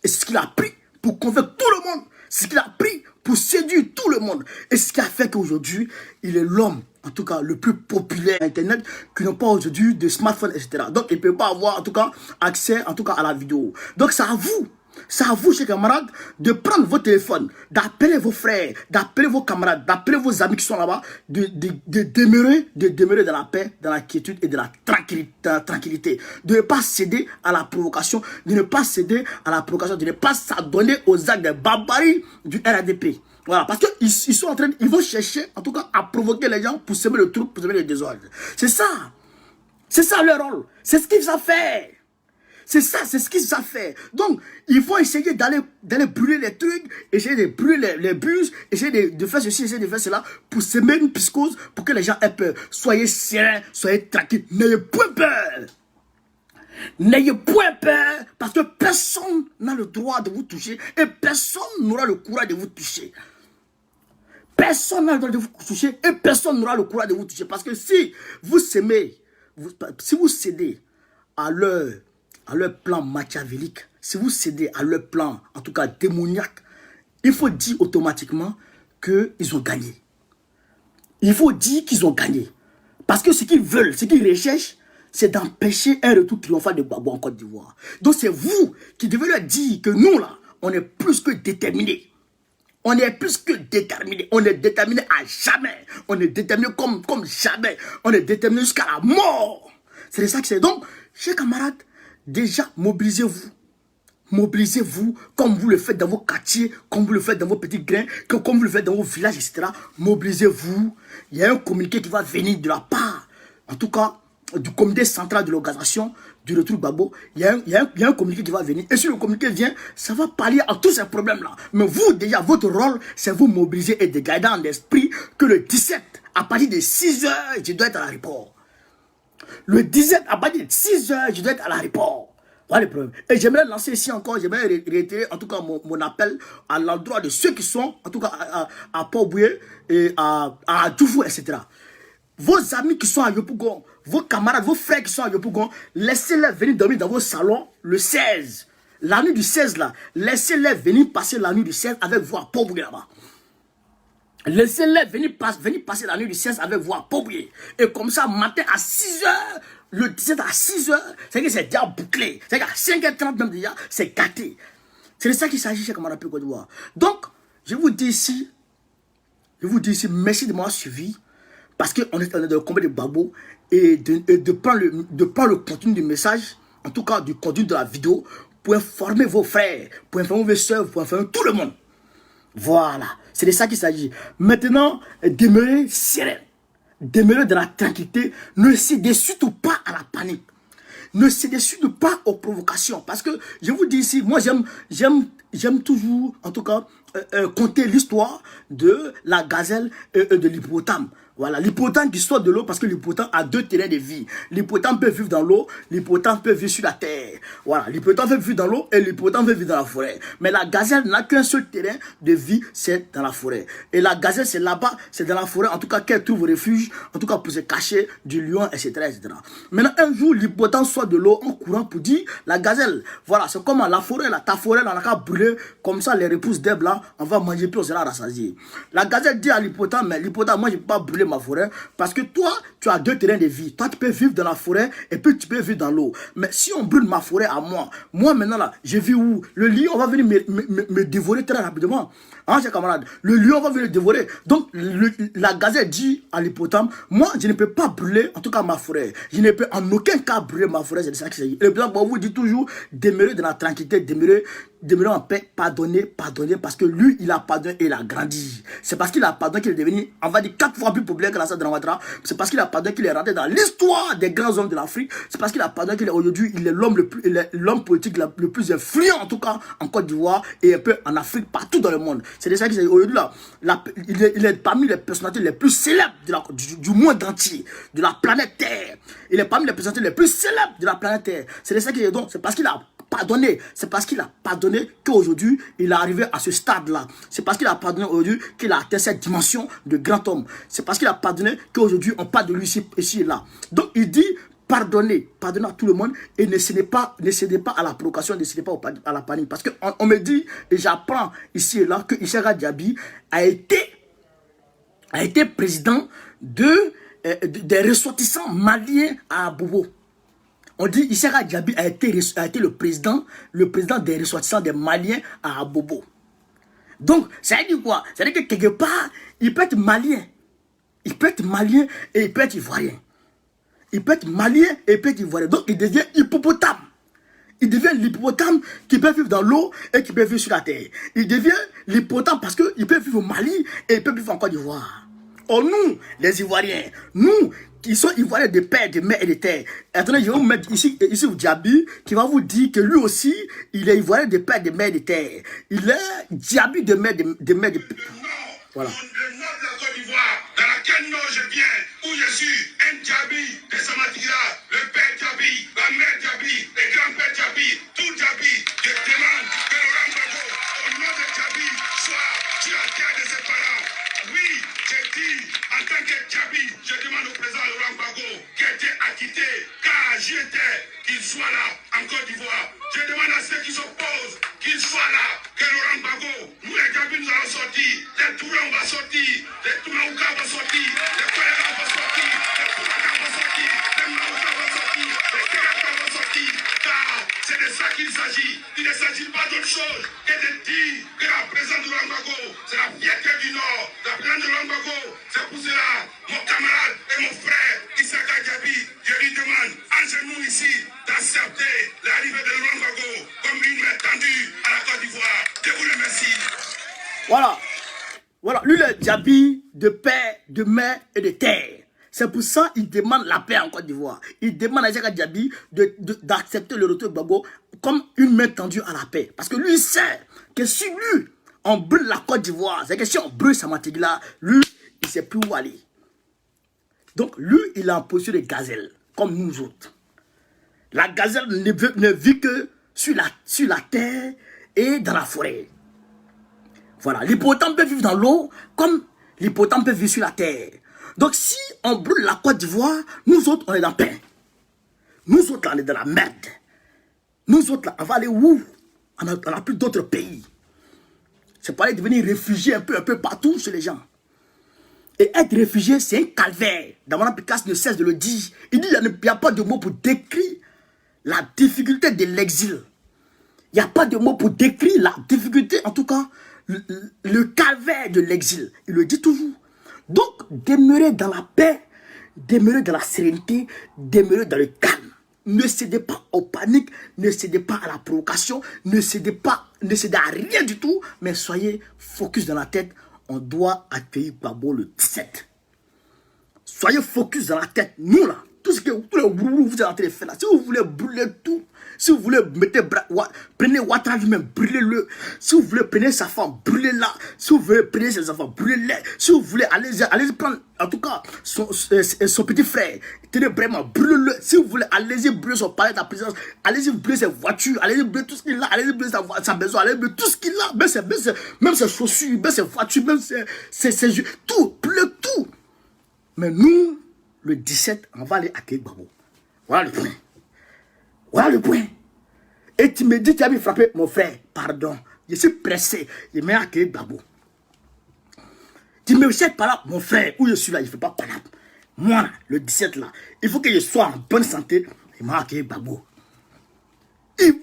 Speaker 1: Et c'est ce qu'il a pris pour convaincre tout le monde. C'est ce qu'il a pris pour séduire tout le monde. Et ce qui a fait qu'aujourd'hui, il est l'homme, en tout cas, le plus populaire Internet, qui n'a pas aujourd'hui de smartphone, etc. Donc, il ne peut pas avoir, en tout cas, accès, en tout cas, à la vidéo. Donc, c'est à vous, chers camarades, de prendre vos téléphones, d'appeler vos frères, d'appeler vos camarades, d'appeler vos amis qui sont là-bas, de demeurer dans la paix, dans la quiétude et de la tranquillité. De ne pas céder à la provocation, de ne pas s'adonner aux actes de barbarie du RADP. Voilà, parce qu'ils sont en train, ils vont chercher, en tout cas, à provoquer les gens pour semer le trouble, pour semer le désordre. C'est ça leur rôle. C'est ce qu'ils savent faire. C'est ça, c'est ce qu'ils savent faire. Donc, il faut essayer d'aller brûler les trucs, essayer de brûler les bus, essayer de faire ceci, essayer de faire cela, pour semer une psychose, pour que les gens aient peur. Soyez sereins, soyez tranquilles, n'ayez point peur. N'ayez point peur, parce que personne n'a le droit de vous toucher, et personne n'aura le courage de vous toucher. Personne n'a le droit de vous toucher, et personne n'aura le courage de vous toucher. Parce que si vous s'aimez, si vous cédez à leur plan machiavélique, si vous cédez à leur plan, en tout cas démoniaque, il faut dire automatiquement qu'ils ont gagné. Il faut dire qu'ils ont gagné. Parce que ce qu'ils veulent, ce qu'ils recherchent, c'est d'empêcher un retour triomphal de Gbagbo en Côte d'Ivoire. Donc c'est vous qui devez leur dire que nous, là, on est plus que déterminés. On est plus que déterminés. On est déterminés à jamais. On est déterminés comme jamais. On est déterminés jusqu'à la mort. C'est ça que c'est. Donc, chers camarades, déjà, mobilisez-vous. Mobilisez-vous comme vous le faites dans vos quartiers, comme vous le faites dans vos petits grains, comme vous le faites dans vos villages, etc. Mobilisez-vous. Il y a un communiqué qui va venir de la part, en tout cas, du comité central de l'organisation du retour Gbagbo. Il y a un communiqué qui va venir. Et si le communiqué vient, ça va pallier à tous ces problèmes-là. Mais vous, déjà, votre rôle, c'est vous mobiliser et de garder en esprit que le 17, à partir de 6 heures, je dois être à l'aéroport. Le 17, à partir de 6 heures, je dois être à l'aéroport. Voilà le problème. Et j'aimerais lancer ici encore, j'aimerais réitérer en tout cas mon appel à l'endroit de ceux qui sont, en tout cas à Port-Bouillet et à Djoufou, etc. Vos amis qui sont à Yopougon, vos camarades, vos frères qui sont à Yopougon, laissez-les venir dormir dans vos salons le 16. La nuit du 16 là, laissez-les venir passer la nuit du 16 avec vous à Port-Bouillet là-bas. Laissez-les venir passer la nuit du 16 avec vous à Port-Bouillet. Et comme ça, matin à 6 heures, le 17 à 6 heures, c'est que c'est déjà bouclé. C'est qu'à 5h30 même déjà, c'est gâté. C'est de ça qu'il s'agit, chers camarades Côte d'Ivoire. Donc, je vous dis ici, merci de m'avoir suivi, parce qu'on est en train de combattre de Gbagbo et de prendre le contenu du message, en tout cas du contenu de la vidéo, pour informer vos frères, pour informer vos soeurs, pour informer tout le monde. Voilà, c'est de ça qu'il s'agit. Maintenant, demeurez serein, demeurez dans la tranquillité, ne cédez surtout pas à la panique. Ne cédez surtout pas aux provocations. Parce que, je vous dis ici, moi j'aime toujours, en tout cas, conter l'histoire de la gazelle et de l'hippopotame. Voilà, l'hippopotame qui sort de l'eau parce que l'hippopotame a deux terrains de vie. L'hippopotame peut vivre dans l'eau, l'hippopotame peut vivre sur la terre. Voilà, l'hippopotame peut vivre dans l'eau et l'hippopotame peut vivre dans la forêt. Mais la gazelle n'a qu'un seul terrain de vie, c'est dans la forêt. Et la gazelle, c'est là-bas, c'est dans la forêt, en tout cas qu'elle trouve refuge, en tout cas pour se cacher du lion, etc. etc. Maintenant, un jour, l'hippopotame sort de l'eau en courant pour dire, la gazelle, voilà, c'est comme la forêt, là, ta forêt, là, on a qu'à brûler, comme ça, les repousses d'herbe, là, on va manger, puis on sera rassasié. La gazelle dit à l'hippopotame, mais l'hippopotame, moi, je ne peux pas brûler ma forêt, parce que toi, tu as deux terrains de vie. Toi, tu peux vivre dans la forêt et puis tu peux vivre dans l'eau. Mais si on brûle ma forêt à moi maintenant là, je vis où? Le lion va venir me dévorer très rapidement. Hein, chers camarades? Le lion va venir le dévorer. Donc, la gazelle dit à l'hippopotame, moi, je ne peux pas brûler, en tout cas ma forêt. Je ne peux en aucun cas brûler ma forêt. C'est de ça qu'il s'agit. Et le on vous dit toujours, demeurer dans la tranquillité, demeurer en paix, pardonner, parce que lui, il a pardonné et il a grandi. C'est parce qu'il a pardonné qu'il est devenu, on va dire, 4 fois plus populaire que la Sade Ouattara. C'est parce qu'il a pardonné qu'il est rentré dans l'histoire des grands hommes de l'Afrique. C'est parce qu'il a pardonné qu'il est aujourd'hui, il est l'homme politique le plus influent, en tout cas, en Côte d'Ivoire et un peu en Afrique, partout dans le monde. C'est de ça qu'il s'agit. Aujourd'hui, là, il est parmi les personnalités les plus célèbres du monde entier, de la planète Terre. Il est parmi les personnalités les plus célèbres de la planète Terre. C'est de ça qu'il est donc, c'est parce qu'il a pardonné. C'est parce qu'il a pardonné qu'aujourd'hui, il est arrivé à ce stade-là. C'est parce qu'il a pardonné aujourd'hui qu'il a atteint cette dimension de grand homme. C'est parce qu'il a pardonné qu'aujourd'hui, on parle de lui ici et là. Donc, il dit, pardonnez à tout le monde et ne cédez pas à la provocation, ne cédez pas à la panique. Parce qu'on me dit, et j'apprends ici et là, que Issaka Diaby a été président des ressortissants maliens à Bobo. On dit Issaka Diaby a été le président des ressortissants des Maliens à Abobo. Donc, ça veut dire quoi? Ça veut dire que quelque part, il peut être malien. Il peut être malien et il peut être ivoirien. Il peut être malien et il peut être ivoirien. Donc, il devient hippopotame. Il devient l'hippopotame qui peut vivre dans l'eau et qui peut vivre sur la terre. Il devient l'hippopotame parce qu'il peut vivre au Mali et il peut vivre en Côte d'Ivoire. Oh, nous, les Ivoiriens, nous, qui sont Ivoiriens de père, de mère et de terre. Attendez, je vais vous mettre ici Diaby, qui va vous dire que lui aussi, il est Ivoirien de père, de mère et de terre. Il est Diaby de mère, de mère, de père. Voilà.
Speaker 2: Le nord de la Côte d'Ivoire, dans laquelle nord je viens, où je suis, un Diaby de Samatira, le père Diaby, la mère Diaby, le grand-père Diaby, tout Diaby, je demande que Laurent Gbagbo, au nom de Diaby, soit sur la terre de ses parents. Oui, j'ai dit, en tant que Diaby, je demande au président Laurent Gbagbo, qui a été acquitté, car j'y étais, qu'il soit là, en Côte d'Ivoire. Je demande à ceux qui s'opposent, qu'ils soient là, que Laurent Gbagbo, nous les Diaby, nous allons sortir, les Tourans vont sortir, les Toumaouka vont sortir, les Koyara vont sortir, les Touraka vont sortir, les Maouka vont sortir, les Kayaka vont sortir, car c'est de ça qu'il s'agit. Il ne s'agit pas d'autre chose que de dire que la présence de Laurent Gbagbo, c'est la fierté du Nord, la présence de Laurent Gbagbo, c'est pour cela, mon camarade et mon frère, Issaka Diaby, je lui demande, en genoux ici, d'accepter l'arrivée de Laurent Gbagbo comme une main tendue à la Côte d'Ivoire. Je vous remercie.
Speaker 1: Voilà. Voilà, lui le Diaby de père, de mère et de terre. C'est pour ça qu'il demande la paix en Côte d'Ivoire. Il demande à Issaka Diaby d'accepter le retour de Gbagbo comme une main tendue à la paix. Parce que lui il sait que si lui, on brûle la Côte d'Ivoire, c'est que si on brûle Samatigla, lui, il ne sait plus où aller. Donc lui, il est en position de gazelle, comme nous autres. La gazelle ne vit que sur la terre et dans la forêt. Voilà, l'hippopotame peut vivre dans l'eau comme l'hippopotame peut vivre sur la terre. Donc si on brûle la Côte d'Ivoire, nous autres, on est dans la paix. Nous autres, là, on est dans la merde. Nous autres, là, on va aller où? On n'a plus d'autres pays. C'est pour aller devenir réfugié un peu partout chez les gens. Et être réfugié, c'est un calvaire. Damana Picasso ne cesse de le dire. Il dit qu'il n'y a pas de mots pour décrire la difficulté de l'exil. Il n'y a pas de mots pour décrire la difficulté, en tout cas, le calvaire de l'exil. Il le dit toujours. Donc, demeurer dans la paix, demeurer dans la sérénité, demeurer dans le calme. Ne cédez pas aux paniques, ne cédez pas à la provocation, ne cédez à rien du tout, mais soyez focus dans la tête. On doit accueillir Gbagbo le 17. Soyez focus dans la tête. Nous là, tout ce que tous les vous êtes en train de faire là, si vous voulez brûler tout, si vous voulez prenez Ouattara lui-même, brûlez-le. Si vous voulez prenez sa femme, brûlez-la. Si vous voulez prenez ses enfants, brûlez-les. Si vous voulez allez prendre en tout cas son petit frère, tenez vraiment, brûlez-le. Si vous voulez allez-y brûler son palais de la présidence, allez-y brûler ses voitures, allez-y brûler tout ce qu'il a, allez-y brûler sa maison, allez-y brûler tout ce qu'il a, même ses chaussures, même ses voitures, même ses tout, brûlez tout. Mais nous, le 17, on va aller accueillir Gbagbo. Voilà le point. Voilà le point. Et tu me dis, tu as bien frappé, mon frère, pardon. Je suis pressé. Je vais accueillir Gbagbo. Tu me cherches par là, mon frère, où je suis là, je ne fais pas par là. Moi, là, le 17, là, il faut que je sois en bonne santé. Je vais accueillir Gbagbo. Il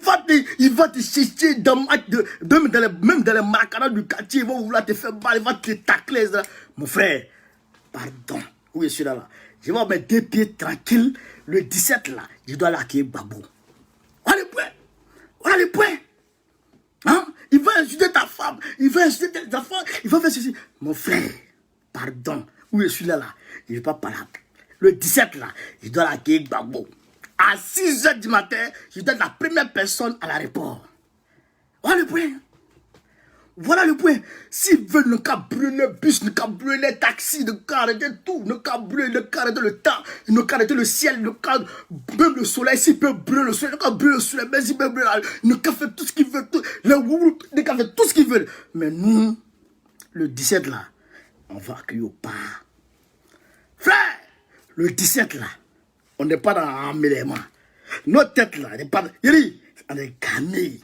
Speaker 1: va te chercher même dans les macarons du quartier, il va vouloir te faire mal, il va te tacler. Mon frère, pardon. Où je suis là. Je vais mettre 2 pieds tranquilles. Le 17 là, je dois l'accueillir Gbagbo. Voilà le point. Voilà le point. Hein? Il va insulter ta femme. Il va insulter tes enfants. Il va faire ceci. Mon frère, pardon. Où je suis là. Je ne vais pas parler. Le 17 là, je dois l'accueillir Gbagbo. À 6 h du matin, je dois être la première personne à l'aéroport. Voilà le point. Voilà le point. S'ils veulent ne qu'à brûler le bus, ne qu'à brûler les taxis, ne qu'à arrêter tout, ne qu'à brûler, ne qu'à arrêter le temps, ne qu'à arrêter le ciel, ne qu'à même le soleil, s'ils peuvent brûler le soleil, ne qu'à brûler le soleil, mais s'ils peuvent brûler, ne qu'à faire tout ce qu'ils veulent, ne qu'à faire tout ce qu'ils veulent. Mais nous, le 17 là, on va accueillir au pas. Frère, le 17 là, on n'est pas dans un élément. Notre tête là, on n'est pas dans... On est calmé.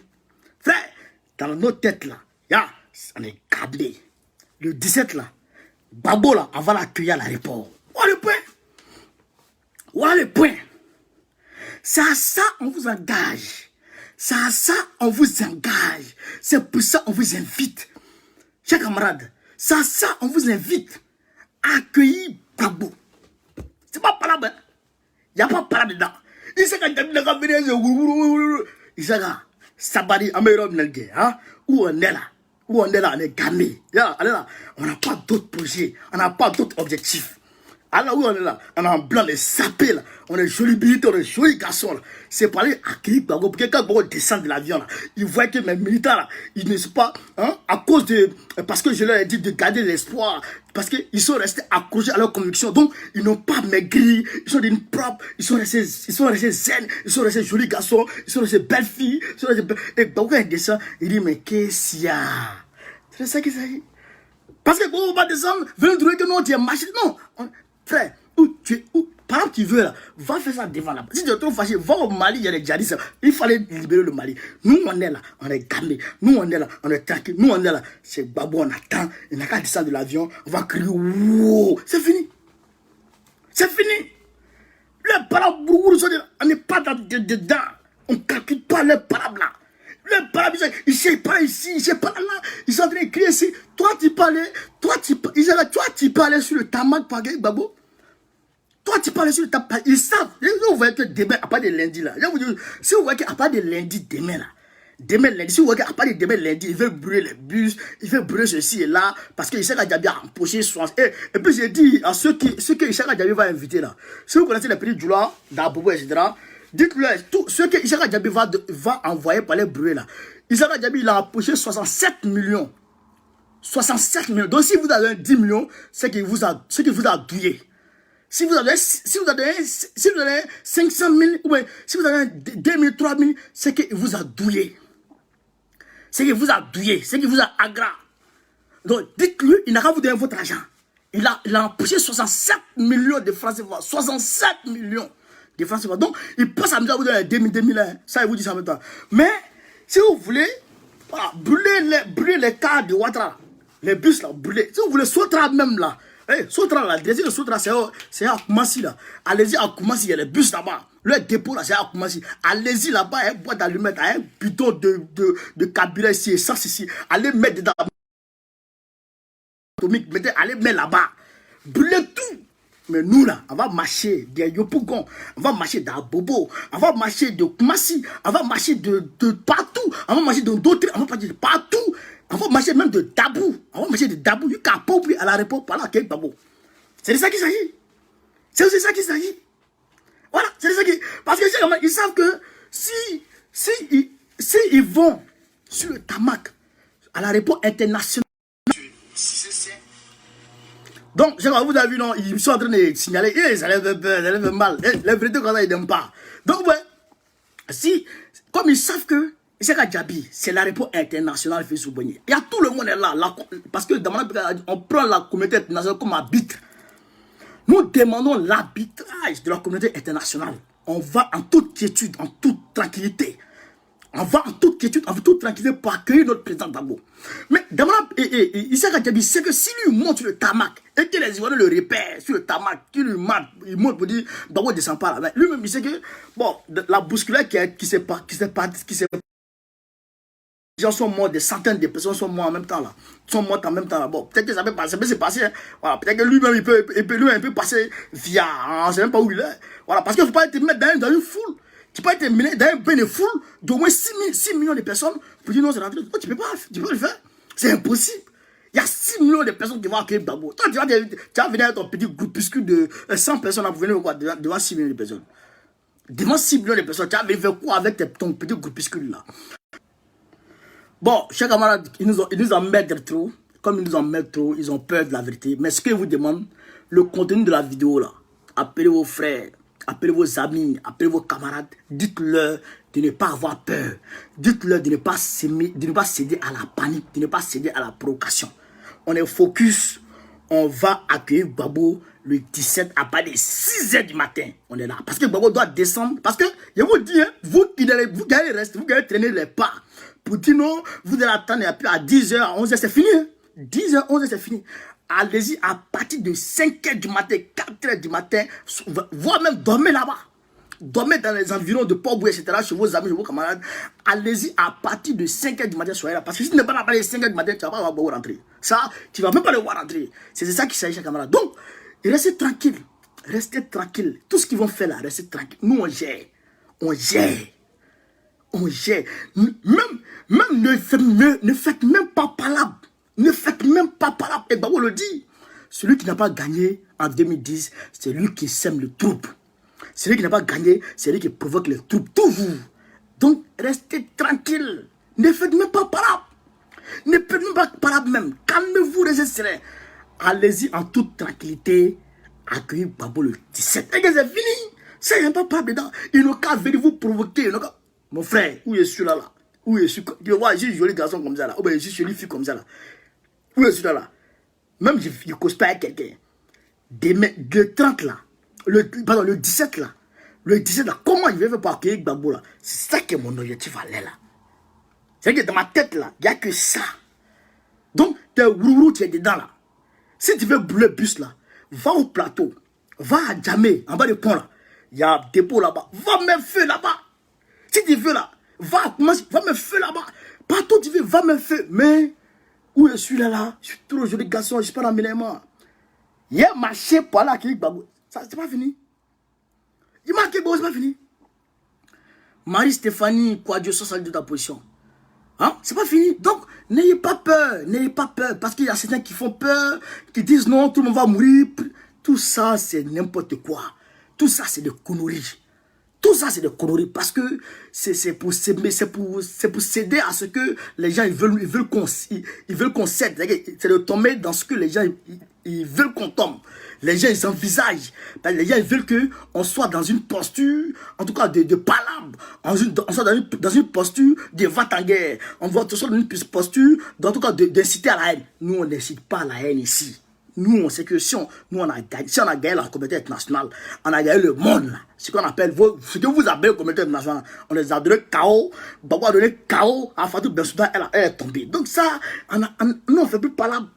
Speaker 1: Frère, dans notre tête là, on est câblé. Le 17 là, Gbagbo là, on va l'accueillir à l'aéroport. Voilà le point. Voilà le point. C'est à ça on vous engage. C'est à ça on vous engage. C'est pour ça on vous invite. Chers camarades, c'est à ça on vous invite à accueillir Gbagbo. C'est pas par là, il n'y a pas par là dedans. Il s'est il s'est Sabari, Amérom Nelge, hein? Où on est là? Où on est là, on est gamé. On n'a pas d'autres projets, on n'a pas d'autres objectifs. Alors où on est là, on est en blanc, on est sapé là, on est joli militaire, on est joli garçon là. C'est pour aller accueillir Gbagbo, parce que quand Gbagbo descend de l'avion là, ils voient que mes militaires là, ils ne sont pas, hein, à cause de, parce que je leur ai dit de garder l'espoir, parce qu'ils sont restés accrochés à leurs convictions, donc ils n'ont pas maigri, ils sont d'une propre, ils sont restés zen, ils sont restés jolis garçons, ils sont restés belles filles, ils sont restés et Gbagbo il descend, il dit mais qu'est-ce qu'il y a? C'est ça qu'il s'agit. Parce que Gbagbo va descendre, venez trouver que non, tu es machine, non. Frère, par exemple tu veux là, va faire ça devant là. Si tu es trop fâché, va au Mali, il y a des djihadistes. Il fallait libérer le Mali. Nous on est là, on est gamés. Nous on est là, on est tranquille. Nous on est là, c'est Gbagbo, on attend. Il n'a qu'à descendre de l'avion, on va crier wow. C'est fini. C'est fini. Les parabes, on n'est pas dedans. On ne calcule pas les parabes là. Les parabes, ils ne cherchent pas ici, ils ne cherchent pas là. Ils sont en train de crier ici. Toi tu parlais, toi tu parlais sur le tarmac par Gbagbo. Toi, tu parles sur le tapis. Ils savent. Vous voyez que demain, à part de lundi, là. Si vous voyez qu'à part de lundi, demain, là. Demain, lundi. Si vous voyez qu'à part de demain, lundi, ils veulent brûler les bus. Ils veulent brûler ceci et là. Parce que Ishaka Diaby a empoché son. Et puis, j'ai dit à ceux que Ishaka Diaby va inviter, là. Si vous connaissez les petits Djoula, d'Abobo, etc., dites-leur, tous ceux que Ishaka Diaby va envoyer pour les brûler, là. Ishaka Diaby, il a empoché 67 millions. 67 millions. Donc, si vous avez 10 millions, c'est qu'il vous a douillé. Si vous avez 500 000, ou bien si vous avez 2 000, 3 000, c'est qu'il vous a douillé. C'est qu'il vous a douillé, c'est qu'il vous a aggravé. Donc, dites-lui, il n'a qu'à vous donner votre argent. Il a empoché 67 millions de francs CFA. 67 millions de francs CFA. Donc, il passe à vous donner 2 000, 2 000, ça, il vous dit ça en même temps. Mais, si vous voulez, voilà, brûler les cars de Ouattara, les bus là, brûler. Si vous voulez sauter même là, Hey, Sotra là, le Sotra, c'est à Koumassi là. Allez-y à Koumassi, il y a les bus là-bas. Le dépôt là, c'est à Koumassi. Allez-y là-bas, un boîte d'allumettes, un bidon de carburant ici, essence ici. Allez mettre dedans. Allez mettre là-bas. Brûlez tout. Mais nous là, on va marcher des Yopougon, on va marcher d'Abobo, on va marcher de Koumassi, on va marcher de partout, on va marcher d'autres, on va marcher de partout. On va marcher même de Dabou. On va marcher de Dabou. Il y a un à l'aéroport par là, avec Babou. C'est de ça qu'il s'agit. C'est aussi ça qu'il s'agit. Voilà, c'est de ça qu'il. Parce que ils savent que si ils vont sur le tarmac à l'aéroport international. Donc, vous avez vu, non, ils sont en train de signaler, ça lève mal. La vérité, quand ça, ils n'aiment pas. Donc, ouais, comme ils savent que. C'est qu'à Djabi, c'est l'aéroport international fait Soubogné. Il y a tout le monde est là, parce que on prend la communauté internationale comme arbitre. Nous demandons l'arbitrage de la communauté internationale. On va en toute quiétude, en toute tranquillité. On va en toute quiétude, en toute tranquillité pour accueillir notre président Gbagbo. Mais Issa Djabi sait que s'il lui monte sur le tarmac et que les Ivoiriens le repèrent sur le tarmac, qu'il lui monte, il monte pour dire Gbagbo ne descend pas là. Lui-même, il sait que bon, la bousculade qui s'est les gens sont morts, des centaines de personnes sont mortes en même temps là. Sont mortes en même temps là. Bon, peut-être que ça peut se passer. Hein. Voilà, peut-être que lui-même il peut passer via. On ne sait même pas où il est. Voilà, parce qu'il ne faut pas être mis dans une foule. Tu peux être mis dans un bain de foule d'au moins 6 millions de personnes pour dire non, c'est rentré. Oh, tu peux pas le faire. C'est impossible. Il y a 6 millions de personnes qui vont accueillir Gbagbo. Toi, tu vas venir avec ton petit groupuscule de 100 personnes pour venir quoi, devant 6 millions de personnes. Devant 6 millions de personnes, tu vas venir faire quoi avec ton petit groupuscule là? Bon, chers camarades, ils nous en mettent trop. Comme ils nous en mettent trop, ils ont peur de la vérité. Mais ce que je vous demande, le contenu de la vidéo là, appelez vos frères, appelez vos amis, appelez vos camarades, dites-leur de ne pas avoir peur. Dites-leur de ne pas céder à la panique, de ne pas céder à la provocation. On est focus, on va accueillir Gbagbo le 17 à partir de 6 h du matin. On est là. Parce que Gbagbo doit descendre. Parce que, je vous dis, hein, vous allez rester, vous allez traîner les pas. Pour dire non, vous allez attendre et puis à 10 h, à 11 h, c'est fini. Hein? 10 h, 11 h, c'est fini. Allez-y à partir de 5 h du matin, 4 h du matin, voire même dormez là-bas. Dormez dans les environs de Port-Boué, etc., chez vos amis, chez vos camarades. Allez-y à partir de 5 h du matin, soyez là. Parce que si tu n'es pas là à partir de 5 h du matin, tu ne vas pas voir rentrer. Ça, tu ne vas même pas le voir rentrer. C'est ça qui s'agit, chers camarades. Donc, restez tranquille. Restez tranquille. Tout ce qu'ils vont faire là, restez tranquille. Nous, on gère. On gère. On gère. Même ne faites même pas palabre. Ne faites même pas palabre. Et Gbagbo le dit. Celui qui n'a pas gagné en 2010, c'est lui qui sème le trouble. Celui qui n'a pas gagné, c'est lui qui provoque les troubles. Toujours. Donc, restez tranquille. Ne faites même pas palabre. Ne faites même pas palabre même. Calmez-vous, restez serein. Allez-y en toute tranquillité. Accueillez Gbagbo le 17. Et que c'est fini. Ça, il n'y a pas palabre dedans. Il n'a qu'à venir vous provoquer. Mon frère, où est celui-là là? Où est celui-là? Tu vois, j'ai un joli garçon comme ça là. Ou bien j'ai une jolie fille comme ça là. Où est celui-là là? Même je ne cause pas avec quelqu'un. Le 30 là. Le 17 là. Le 17 là. Comment il va faire pour accueillir Gbagbo là? C'est ça qui est mon objectif à l'air là. C'est que dans ma tête là, il n'y a que ça. Donc, tu es dedans là. Si tu veux brûler le bus là, va au plateau. Va à Djamé, en bas du pont là. Il y a un dépôt là-bas. Va mettre feu là-bas. Si tu veux là, va me feu là-bas. Partout tu veux, va me feu. Mais, où je suis là, je suis trop joli garçon, je ne suis pas dans mes éléments. Il y a marché pour aller accueillir Gbagbo. Ça, c'est pas fini. Il m'a accueilli Gbagbo, c'est pas fini. Marie-Stéphanie, quoi, Dieu soit salut de ta position. Hein? C'est pas fini. Donc, n'ayez pas peur. N'ayez pas peur. Parce qu'il y a certains qui font peur, qui disent non, tout le monde va mourir. Tout ça, c'est n'importe quoi. Tout ça, c'est des conneries. Tout ça, c'est des conneries parce que c'est pour céder à ce que les gens ils veulent qu'on cède. C'est de tomber dans ce que les gens ils veulent qu'on tombe. Les gens ils envisagent. Les gens ils veulent qu'on soit dans une posture, en tout cas de palabre. On soit dans une posture de va-t-en-guerre. On soit dans une posture, en tout cas d'inciter à la haine. Nous, on n'incite pas à la haine ici. Nous, on sait que si on a gagné la communauté internationale, on a gagné le monde là. Ce qu'on appelle, ce que vous appelez la communauté internationale, on les a donné KO, Gbagbo a donné KO à Fatou Bensouda, elle est tombée. Donc ça, nous on fait plus palabre.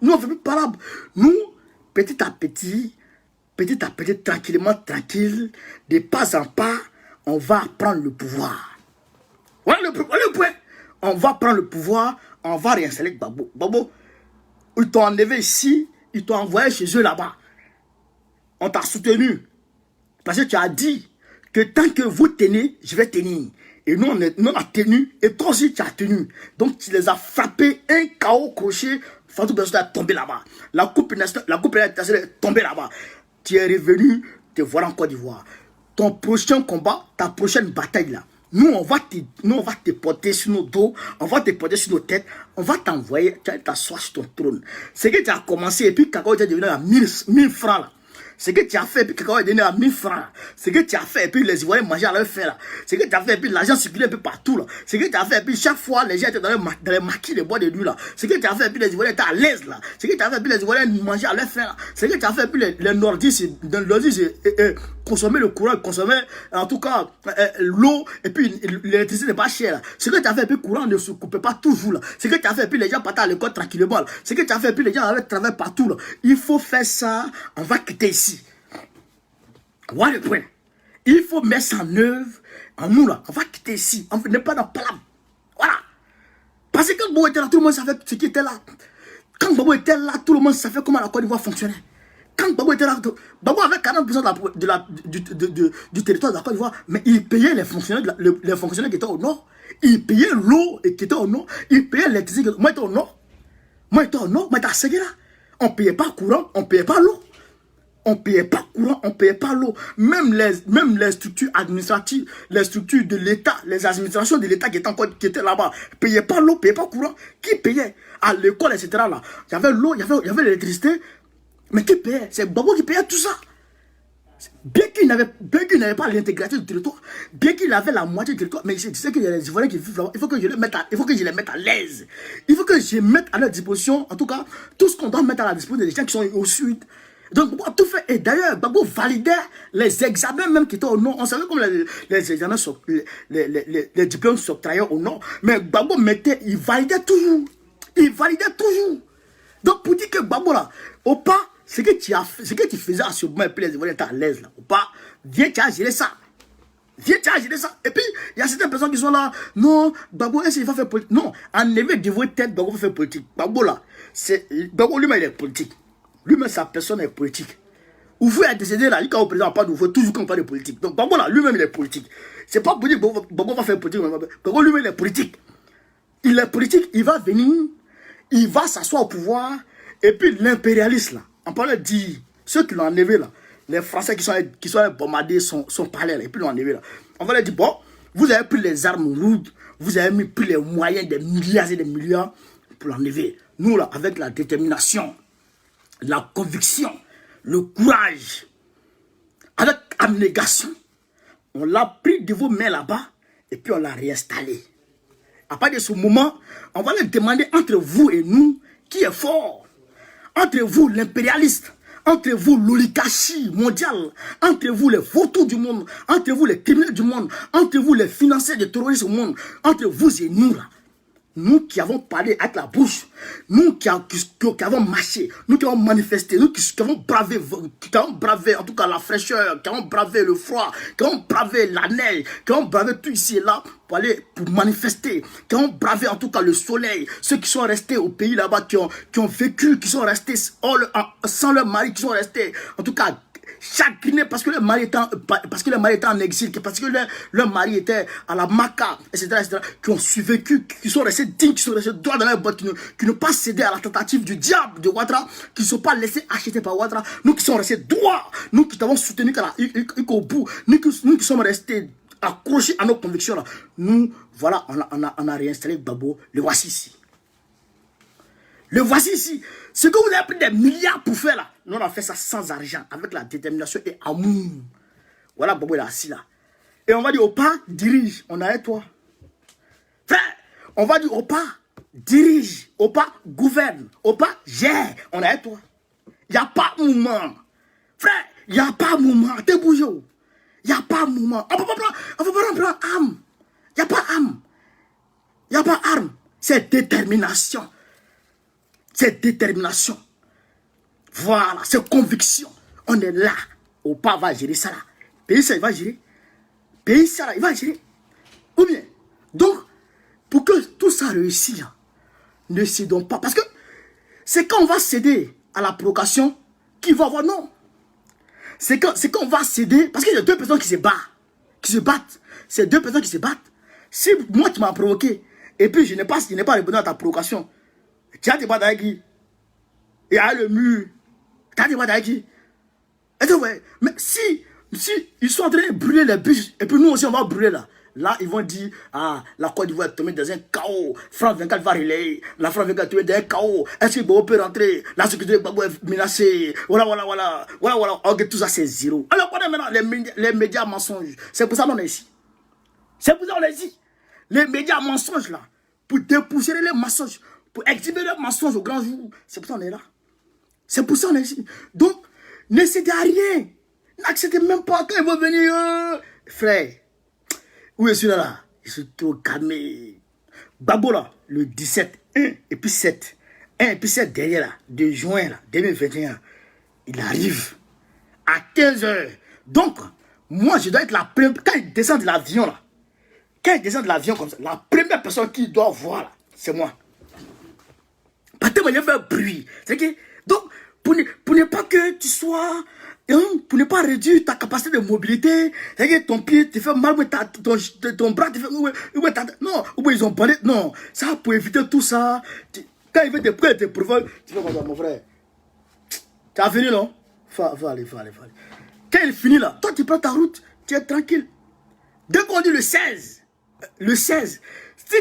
Speaker 1: Nous on fait plus palabre. Nous, petit à petit, tranquillement, tranquille, de pas en pas, on va prendre le pouvoir. Voilà le point. On va prendre le pouvoir, on va réinstaller Gbagbo. Gbagbo, ils t'ont enlevé ici, ils t'ont envoyé chez eux là-bas. On t'a soutenu. Parce que tu as dit que tant que vous tenez, je vais tenir. Et nous, on a tenu, et toi aussi, tu as tenu. Donc, tu les as frappés, un chaos crochet, Fatou Bensouda est tombé là-bas. La coupe internationale est tombée là-bas. Tu es revenu, te voilà en Côte d'Ivoire. Ton prochain combat, ta prochaine bataille là, nous, on va te porter sur nos dos, on va te porter sur nos têtes, on va t'envoyer, tu vas t'asseoir sur ton trône. C'est que tu as commencé, et puis Kakao est devenu à 1000 francs là. Ce que tu as fait, et puis quelqu'un est donné à 1000 francs. Ce que tu as fait, et puis les Ivoiriens mangeaient à leur faim là. Ce que tu as fait, et puis l'argent circulait un peu partout là. Ce que tu as fait, et puis chaque fois, les gens étaient dans les maquis de bois de nuit là. Ce que tu as fait, et puis les Ivoiriens étaient à l'aise là. Ce que tu as fait, et puis les Ivoiriens mangeaient à leur faim là. Ce que tu as fait, et puis les Nordistes consommaient le courant, consommaient en tout cas l'eau, et puis l'électricité n'est pas chère là. Ce que tu as fait, et puis le courant ne se coupait pas toujours là. Ce que tu as fait, et puis les gens partaient à l'école tranquillement là. Ce que tu as fait, et puis les gens avaient travaillé partout là. Il faut faire ça, on va quitter ici. Voilà le point. Il faut mettre ça en œuvre. En nous là, on va quitter ici. On n'est pas dans le palabre. Voilà. Parce que quand Gbagbo était là, tout le monde savait ce qui était là. Quand Gbagbo était là, tout le monde savait comment la Côte d'Ivoire fonctionnait. Quand Gbagbo était là, Gbagbo avait 40% du territoire de la Côte d'Ivoire, mais il payait les fonctionnaires qui étaient au nord. Il payait l'eau qui était au nord. Il payait l'électricité. Moi, j'étais au nord. Moi, j'étais à Séguéla. On ne payait pas courant, on ne payait pas l'eau. On ne payait pas courant, on ne payait pas l'eau. Même les structures administratives, les structures de l'État, les administrations de l'État qui étaient là-bas, ne payaient pas l'eau, ne payaient pas courant. Qui payait? À l'école, etc. Là, il y avait l'eau, il y avait l'électricité. Mais qui payait? C'est Gbagbo qui payait tout ça. Bien qu'il n'avait pas l'intégralité du territoire, bien qu'il avait la moitié du territoire, mais je sais qu'il y a des Ivoiriens qui vivent là-bas, il faut que je les mette à l'aise. Il faut que je mette à leur disposition, en tout cas, tout ce qu'on doit mettre à la disposition des gens qui sont au sud. Donc, Gbagbo a tout fait. Et d'ailleurs, Gbagbo validait les examens même qui étaient au nord. On savait comme les examens, les diplômes s'octroyaient au nord. Mais Gbagbo il validait toujours. Il validait toujours. Donc, pour dire que Gbagbo là, au pas, ce que tu faisais à ce moment, et puis les Ivoiriens étaient à l'aise là. Au pas, viens, tu as géré ça. Viens, tu as géré ça. Et puis, il y a certaines personnes qui sont là. Non, Gbagbo, est-ce qu'il va faire politique? Non, en éveil de vos têtes, Gbagbo va faire politique. Gbagbo là, Gbagbo lui-même, il est politique. Lui-même, sa personne est politique. Ouvou est décédé là, il est au président, pas d'Ouvou, toujours qu'on parle de politique. Donc, Gbagbo là, lui-même, il est politique. C'est pas pour dire que Gbagbo va faire politique. Gbagbo lui-même, il est politique. Il est politique, il va venir, il va s'asseoir au pouvoir, et puis l'impérialiste là, on parlait de dire, ceux qui l'ont enlevé là, les Français qui sont bombardés son palais là, et puis l'ont enlevé là. On va leur dire, bon, vous avez pris les armes lourdes, vous avez pris les moyens des milliards et des milliards pour l'enlever. Nous là, avec la détermination, la conviction, le courage, avec abnégation, on l'a pris de vos mains là-bas et puis on l'a réinstallé. À partir de ce moment, on va leur demander entre vous et nous qui est fort. Entre vous, l'impérialiste, entre vous, l'oligarchie mondiale, entre vous, les vautours du monde, entre vous, les criminels du monde, entre vous, les financiers des terroristes au monde, entre vous et nous là. Nous qui avons parlé avec la bouche, nous qui avons marché, nous qui avons manifesté, nous qui avons bravé en tout cas la fraîcheur, qui avons bravé le froid, qui avons bravé la neige, qui avons bravé tout ici et là pour manifester, qui avons bravé en tout cas le soleil, ceux qui sont restés au pays là-bas, qui ont vécu, qui sont restés sans leur mari, qui sont restés en tout cas chagrinés parce que leur mari était en exil, parce que leur mari était à la Maca, etc., qui ont survécu, qui sont restés dignes, qui sont restés droits dans leur botte, qui n'ont pas cédé à la tentative du diable de Ouattara, qui ne sont pas laissés acheter par Ouattara. Nous qui sommes restés droits, nous qui t'avons soutenu jusqu'au bout, nous qui sommes restés accrochés à nos convictions là. Nous, voilà, on a réinstallé Gbagbo. Le voici ici. Le voici ici. Ce que vous avez pris des milliards pour faire là, nous on a fait ça sans argent, avec la détermination et amour. Voilà, Gbagbo est assis là. Et on va dire, Opa, dirige, on arrête toi. Frère, on va dire, Opa, dirige, Opa, gouverne, Opa, gère, on arrête toi. Il n'y a pas de mouvement. Frère, il n'y a pas de mouvement. T'es bougé. Il n'y a pas de mouvement. On ne peut pas prendre arme. Il n'y a pas d'arme. Il n'y a pas d'arme. C'est détermination. C'est détermination. Voilà, c'est conviction. On est là. Opa va gérer ça là. Pays ça, il va gérer. Pays ça là, il va gérer. Ou bien, donc, pour que tout ça réussisse, ne cédons pas. Parce que c'est quand on va céder à la provocation qu'il va avoir non. C'est quand on va céder, parce qu'il y a deux personnes qui se battent. C'est deux personnes qui se battent. Si moi tu m'as provoqué, et puis je n'ai pas répondu à ta provocation, tu as débattu avec qui? Il y a le mur. Tu as débattu avec qui? Et donc, ouais, mais si ils sont en train de brûler les bus, et puis nous aussi on va brûler là. Là, ils vont dire, ah, la Côte d'Ivoire est tombée dans un chaos. France 24 va relayer. La France 24 est tombée dans un chaos. Est-ce que Gbagbo peut rentrer? La sécurité de Gbagbo est menacée. Voilà. Ok, tout ça, c'est zéro. Alors, on est maintenant les médias mensonges. C'est pour ça qu'on est ici. C'est pour ça qu'on est ici. Les médias mensonges, là, pour dépousser les mensonges, pour exhiber les mensonges au grand jour. C'est pour ça qu'on est là. C'est pour ça qu'on est ici. Donc, ne cédez à rien. N'acceptez même pas quand ils vont venir. Frère. Où est celui-là? Je suis trop calmé. Gbagbo là, le 17, 1 et puis 7. 1 et puis 7 derrière là, de juin là, 2021. Il arrive à 15h. Donc, moi je dois être la première. Quand il descend de l'avion là, comme ça, la première personne qui doit voir là, c'est moi. Parce que moi j'ai fait bruit. C'est que, donc, pour ne pas que tu sois. Pour ne pas réduire ta capacité de mobilité, c'est que ton pied te fait mal, ton bras te fait non, ou ils ont parlé, non, ça pour éviter tout ça, quand il veut te prendre tes preuves, tu fais comme ça, mon frère, tu as fini non? Faut aller. Quand il finit là, toi tu prends ta route, tu es tranquille. Dès qu'on dit le 16, si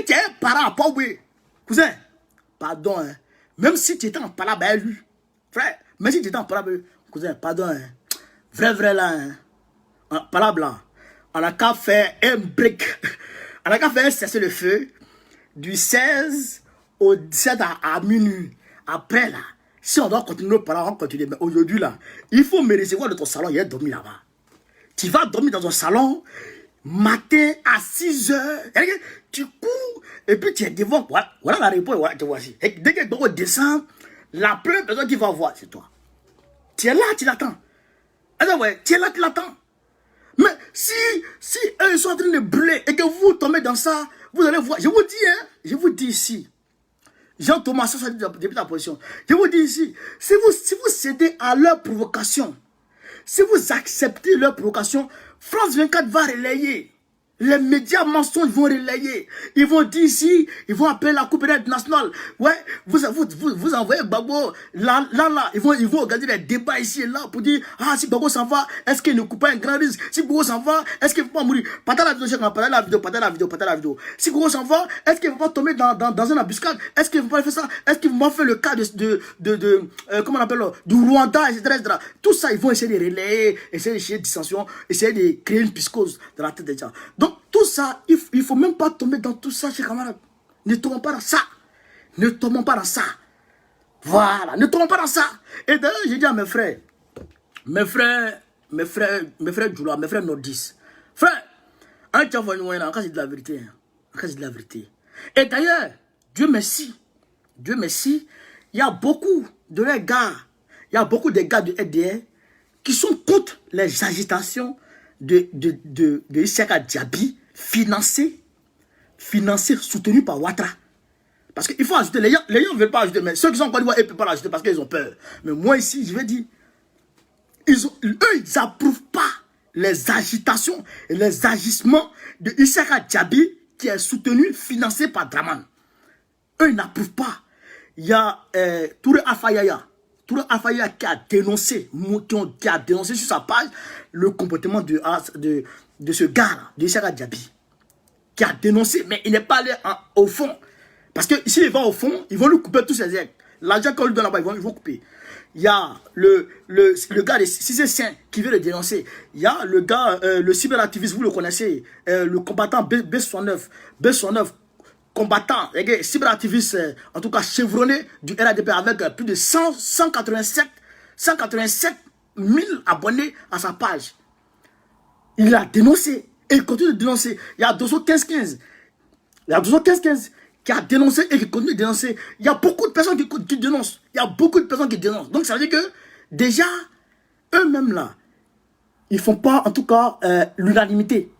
Speaker 1: tu es un parent à pas oublier, cousin, pardon, hein, même si tu étais en palabre avec lui, frère, même si tu étais en palabre, cousin, pardon, hein. Vrai là, hein. Palabre là, on a qu'à faire un break, on a qu'à faire un cessez-le-feu du 16 au 17 à minuit. Après là, si on doit continuer nos parents, on va continuer. Mais aujourd'hui là, il faut me recevoir de ton salon, il y a dormi là-bas. Tu vas dormir dans ton salon, matin à 6h, tu cours, et puis tu es devant, voilà la réponse, voilà, te voici. Et dès que tu descends, la première personne qui va voir, c'est toi. Tu es là, tu l'attends. Tu es là, tu l'attends. Mais si eux sont en train de brûler et que vous tombez dans ça, vous allez voir. Je vous dis ici. Jean-Thomas, ça dit depuis ta position. Je vous dis ici, si vous cédez à leur provocation, si vous acceptez leur provocation, France 24 va relayer. Les médias mensonges vont relayer. Ils vont dire ici, ils vont appeler la Coupe nationale. Ouais, vous envoyez Gbagbo là. Ils vont organiser des débats ici et là pour dire, ah, si Gbagbo s'en va, est-ce qu'il ne coupe pas un grand risque? Si Gbagbo s'en va, est-ce qu'il ne va pas mourir? Partagez la vidéo. Si Gbagbo s'en va, est-ce qu'il ne va pas tomber dans une embuscade? Est-ce qu'il ne va pas faire ça? Est-ce qu'il va faire le cas comment on appelle, du Rwanda, etc. Tout ça, ils vont essayer de relayer, essayer de créer une dissension, essayer de créer une psychose dans la tête des gens. Donc, tout ça, il ne faut même pas tomber dans tout ça, chers camarades. Ne tombons pas dans ça. Voilà, ne tombons pas dans ça. Et d'ailleurs, j'ai dit à mes frères Djoula, mes frères nordistes, frère, on c'est de la vérité. Et d'ailleurs, Dieu merci, il y a beaucoup de les gars, des gars de RDR qui sont contre les agitations de Issaka Diaby, financé, soutenu par Ouattara. Parce qu'il faut ajouter, les gens ne veulent pas ajouter, mais ceux qui sont en Côte d'Ivoire, ils ne peuvent pas l'ajouter parce qu'ils ont peur. Mais moi ici, je vais dire, eux, ils n'approuvent pas les agitations et les agissements de Issaka Diaby qui est soutenu, financé par Draman. Eux, ils n'approuvent pas. Il y a Touré Afayaya qui a dénoncé sur sa page le comportement de ce gars, de Issaka Diaby, qui a dénoncé, mais il n'est pas allé au fond. Parce que s'il va au fond, ils vont lui couper tous ses aides. L'argent qu'on lui donne là-bas, ils vont couper. Il y a le gars de Cissé qui veut le dénoncer. Il y a le gars, le cyberactiviste, vous le connaissez, le combattant B69, combattant, cyberactiviste, en tout cas chevronné du RADP avec plus de 187 000 abonnés à sa page. Il a dénoncé et il continue de dénoncer. Il y a 215-15 qui a dénoncé et qui continue de dénoncer. Il y a beaucoup de personnes qui dénoncent. Il y a beaucoup de personnes qui dénoncent. Donc ça veut dire que déjà, eux-mêmes là, ils ne font pas en tout cas l'unanimité.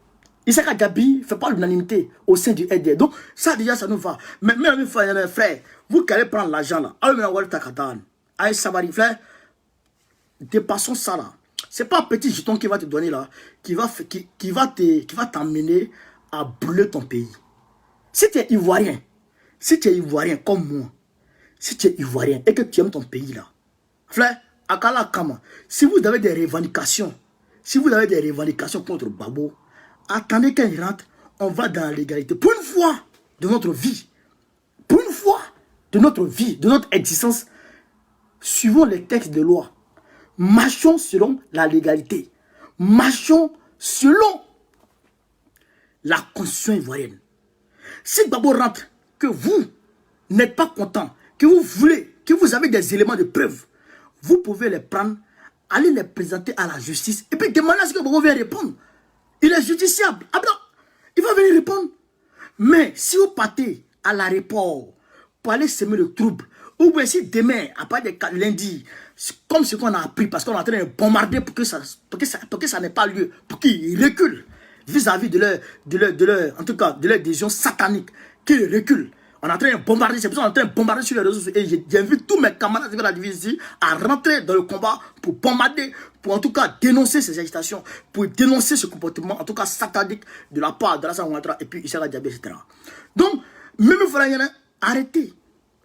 Speaker 1: Issaka Diaby ne fait pas l'unanimité au sein du RDR. Donc ça déjà, ça nous va. Mais même frère, vous qui allez prendre l'argent là, allez Sabari, frère, dépassons ça là. Ce n'est pas un petit jeton qui va te donner là, qui va t'amener à brûler ton pays. Si tu es ivoirien comme moi, si tu es ivoirien et que tu aimes ton pays là, frère, Akala Kama, si vous avez des revendications, contre Babo, attendez qu'il rentre, on va dans la légalité. Pour une fois de notre vie, de notre existence, suivons les textes de loi. Marchons selon la légalité. Marchons selon la constitution ivoirienne. Si Babo rentre, que vous n'êtes pas content, que vous voulez, que vous avez des éléments de preuve, vous pouvez les prendre, aller les présenter à la justice et puis demander à ce que Babo vienne répondre. Il est justiciable. Ah non, il va venir répondre. Mais si vous partez à l'aéroport pour aller semer le trouble, ou bien si demain, à partir de lundi, comme ce qu'on a appris, parce qu'on est en train de bombarder pour que ça n'ait pas lieu, pour qu'ils reculent vis-à-vis de leur, en tout cas, de leur décision satanique, qu'ils reculent. On est en train de bombarder, c'est pour ça qu'on est en train de bombarder sur les réseaux sociaux. Et j'invite tous mes camarades de la division à rentrer dans le combat pour bombarder, pour en tout cas dénoncer ces agitations, pour dénoncer ce comportement, en tout cas satanique, de la part de Alassane Ouattara et puis Issaka Diaby, etc. Donc, même il faudra arrêter.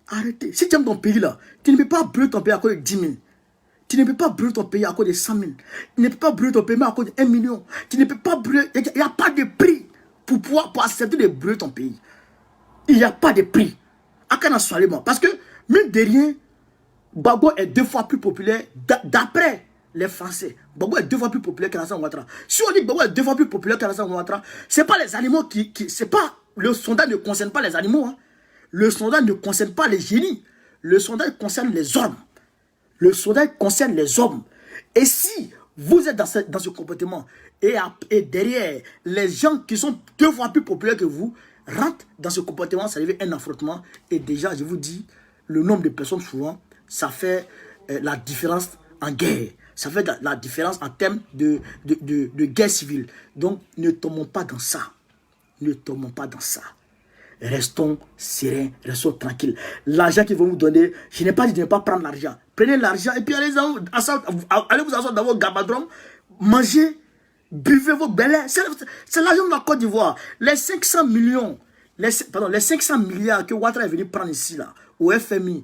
Speaker 1: Arrêtez. Si tu aimes ton pays là, tu ne peux pas brûler ton pays à cause de 10 000. Tu ne peux pas brûler ton pays à cause de 100 000. Tu ne peux pas brûler ton pays à cause de 1 million. Tu ne peux pas brûler. Il n'y a pas de prix pour accepter de brûler ton pays. Il n'y a pas de prix. Parce que, mine de rien, Babo est 2 fois plus populaire d'après les Français. Babo est 2 fois plus populaire qu'Alassane Ouattara. Si on dit que Babo est 2 fois plus populaire qu'Alassane Ouattara, ce n'est pas les animaux c'est pas. Le sondage ne concerne pas les animaux. Hein. Le sondage ne concerne pas les génies. Le sondage concerne les hommes. Le sondage concerne les hommes. Et si vous êtes dans ce comportement et derrière les gens qui sont 2 fois plus populaires que vous rentrent dans ce comportement, ça devient un affrontement. Et déjà, je vous dis, le nombre de personnes souvent, ça fait la différence en guerre. Ça fait la différence en termes de guerre civile. Donc, ne tombons pas dans ça. Ne tombons pas dans ça. Restons sereins, restons tranquilles. L'argent qu'ils vont vous donner, je n'ai pas dit de ne pas prendre l'argent. Prenez l'argent et puis allez vous asseoir dans vos gabadrons, mangez, buvez vos belles. C'est l'argent de la Côte d'Ivoire. Les 500 millions, les 500 milliards que Ouattara est venu prendre ici, là, au FMI,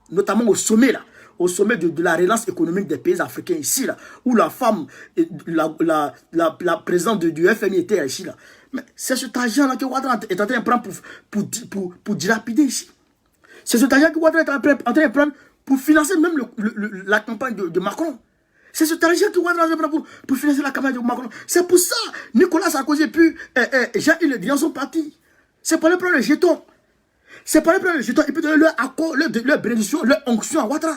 Speaker 1: notamment au sommet, là, au sommet de la relance économique des pays africains ici, là, où la femme, la présidente du FMI était ici, là. Mais c'est cet argent-là que Ouattara est en train de prendre pour dilapider ici. C'est cet argent que Ouattara est en train de prendre pour financer même la campagne de Macron. C'est cet argent que Ouattara est en train de prendre pour financer la campagne de Macron. C'est pour ça Nicolas Sarkozy et puis Jean-Yves Le Drian sont partis. C'est pour aller prendre le jeton. C'est pour aller prendre le jeton et puis donner leur accord, leur bénédiction, leur onction à Ouattara.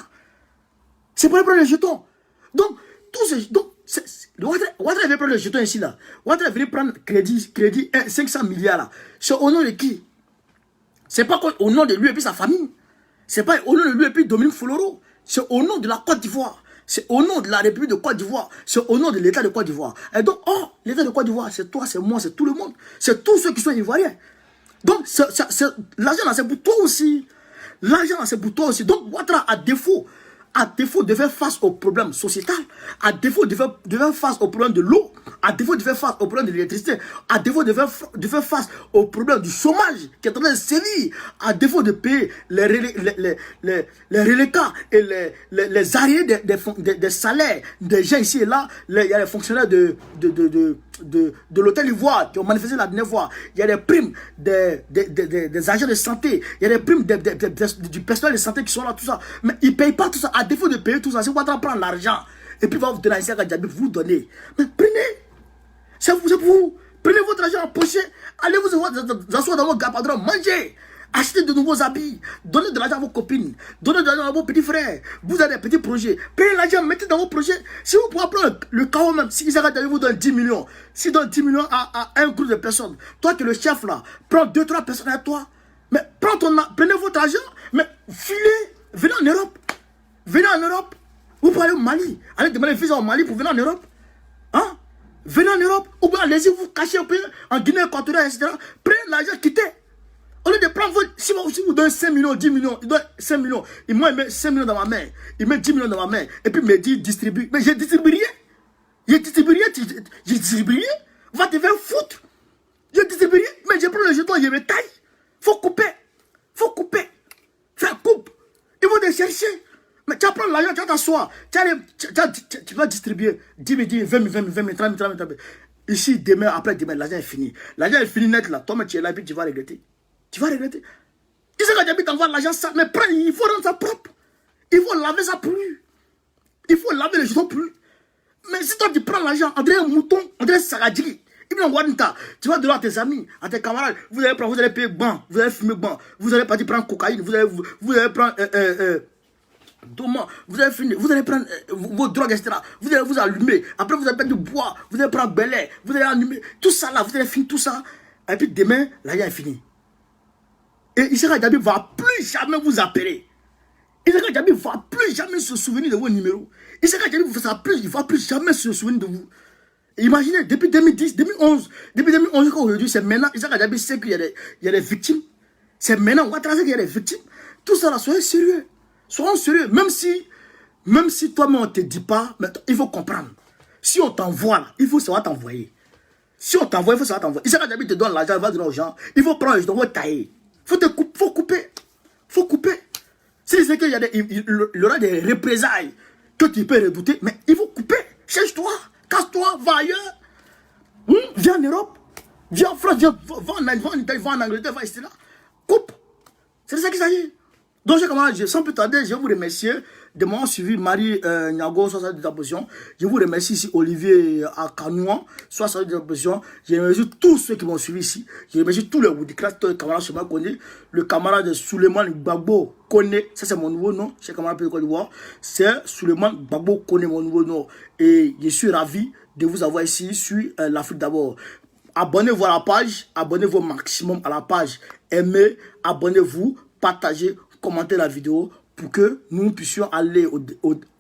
Speaker 1: C'est pour aller prendre le jeton. Donc, tout ce... Ouattara veut prendre le jeton ici là. Ouattara veut prendre crédit 500 milliards là. C'est au nom de qui? C'est pas au nom de lui et puis sa famille. C'est pas au nom de lui et puis Dominique Foloro. C'est au nom de la Côte d'Ivoire. C'est au nom de la République de Côte d'Ivoire. C'est au nom de l'État de Côte d'Ivoire. Et donc, l'État de Côte d'Ivoire, c'est toi, c'est moi, c'est tout le monde. C'est tous ceux qui sont ivoiriens. Donc, l'argent là, c'est pour toi aussi. L'argent là, c'est pour toi aussi. Donc, Ouattara, à défaut de faire face aux problèmes sociétals, à défaut de faire face aux problèmes de l'eau, à défaut de faire face aux problèmes de l'électricité, à défaut de faire face aux problèmes du chômage qui est en train de sévir, à défaut de payer les reliquats et les arriérés des salaires des gens ici et là, il y a les fonctionnaires de l'hôtel Ivoire qui ont manifesté la dernière fois, il y a des primes des agents de santé, il y a des primes du personnel de santé qui sont là, tout ça, mais ils ne payent pas tout ça. À défaut de payer tout ça, si vous allez prendre l'argent et puis va vous donner à Issaka Diaby, vous donner. Mais prenez, c'est pour vous. Prenez votre argent en poche, allez vous asseoir dans vos gapadrons, mangez, achetez de nouveaux habits, donnez de l'argent à vos copines, donnez de l'argent à vos petits frères. Vous avez des petits projets, prenez l'argent, mettez dans vos projets. Si vous pouvez prendre le chaos même, si Issaka Diaby vous donne 10 millions, s'il donne 10 millions à un groupe de personnes, toi qui es le chef là, prends 2-3 personnes à toi. Mais prenez votre argent, mais filez, venez en Europe. Venez en Europe. Vous pouvez aller au Mali. Allez demander un visa au Mali pour venir en Europe. Hein? Venez en Europe. Ou bien allez-y vous cacher un peu en Guinée équatoriale, etc. Prenez l'argent, quittez. Au lieu de prendre votre... Si vous donnez 5 millions, 10 millions, il donne 5 millions. Il met 5 millions dans ma main. Il met 10 millions dans ma main. Et puis il me dit distribue. Mais je distribue rien. Je distribue rien. Je distribue rien. Va te faire foutre. Je distribue rien. Mais je prends le jeton, je me taille. Faut couper. Faut couper. Faire coupe. Ils vont te chercher. Mais tu vas prendre l'argent, tu vas t'asseoir. Tu vas distribuer 10 000, 20 000, 30 000. Ici, demain, après demain, l'argent est fini. L'argent est fini net là. Toi, mais tu es là et puis tu vas regretter. Tu vas regretter. Ils savent que j'habite envoie l'argent ça. Mais prends, il faut rendre ça propre. Il faut laver ça plus. Il faut laver les jetons plus. Mais si toi tu prends l'argent, on dirait un mouton, on dirait un sagadjiri. Il vient Wadinta, tu vas donner à tes amis, à tes camarades, vous allez payer ban, vous allez fumer ban, vous allez partir prendre cocaïne, vous allez prendre vous allez prendre vos drogues, etc. Vous allez vous allumer, après vous allez prendre du bois, vous allez prendre belé, vous allez allumer, tout ça là, vous allez finir tout ça. Et puis demain, l'argent est fini. Et Issaka Diaby ne va plus jamais vous appeler. Issaka Diaby ne va plus jamais se souvenir de vos numéros. Issaka Diaby ne va plus jamais se souvenir de vous. Imaginez, depuis 2010, 2011, depuis 2011 jusqu'à aujourd'hui, c'est maintenant, Issaka Diaby sait qu'il y a des victimes. C'est maintenant, Ouattara sait qu'il y a des victimes. Tout ça là, soyez sérieux. Soyons sérieux. Même si toi-même on ne te dit pas, mais il faut comprendre. Si on t'envoie là, il faut savoir t'envoyer. Si on t'envoie, il faut savoir t'envoyer. Issaka Diaby te donne l'argent, il va donner aux gens. Il faut prendre, je dois tailler. Faut couper. Faut couper. Si c'est qu'il y aura des représailles que tu peux redouter, mais il faut couper. Cherche-toi, casse-toi, va ailleurs. Viens en Europe, viens en France, va en Italie, va en Angleterre, va ici là. Coupe. C'est de ça qu'il s'agit. Donc, sans plus tarder, je vous remercie de m'avoir suivi. Marie Niago, soit de ta position. Je vous remercie ici, Olivier Akanouan, soit de ta position. Je remercie tous ceux qui m'ont suivi ici. Je remercie tous les Woodcraft, camarades chez moi connus. Le camarade Suleiman Gbagbo Kone, ça c'est mon nouveau nom, chez camarade de Côte d'Ivoire. C'est Suleiman Gbagbo Kone, mon nouveau nom. Et je suis ravi de vous avoir ici sur l'Afrique d'abord. Abonnez-vous à la page, abonnez-vous au maximum à la page. Aimez, abonnez-vous, partagez, commentez la vidéo pour que nous puissions aller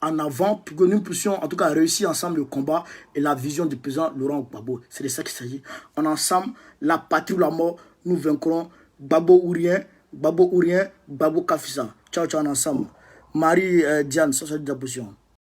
Speaker 1: en avant, pour que nous puissions en tout cas réussir ensemble le combat et la vision du président Laurent Gbagbo. C'est de ça qu'il s'agit. En ensemble, la patrie ou la mort, nous vaincrons. Gbagbo ou rien, Gbagbo Kafisa. Ciao, ciao en ensemble. Marie Diane, ça c'est de la position.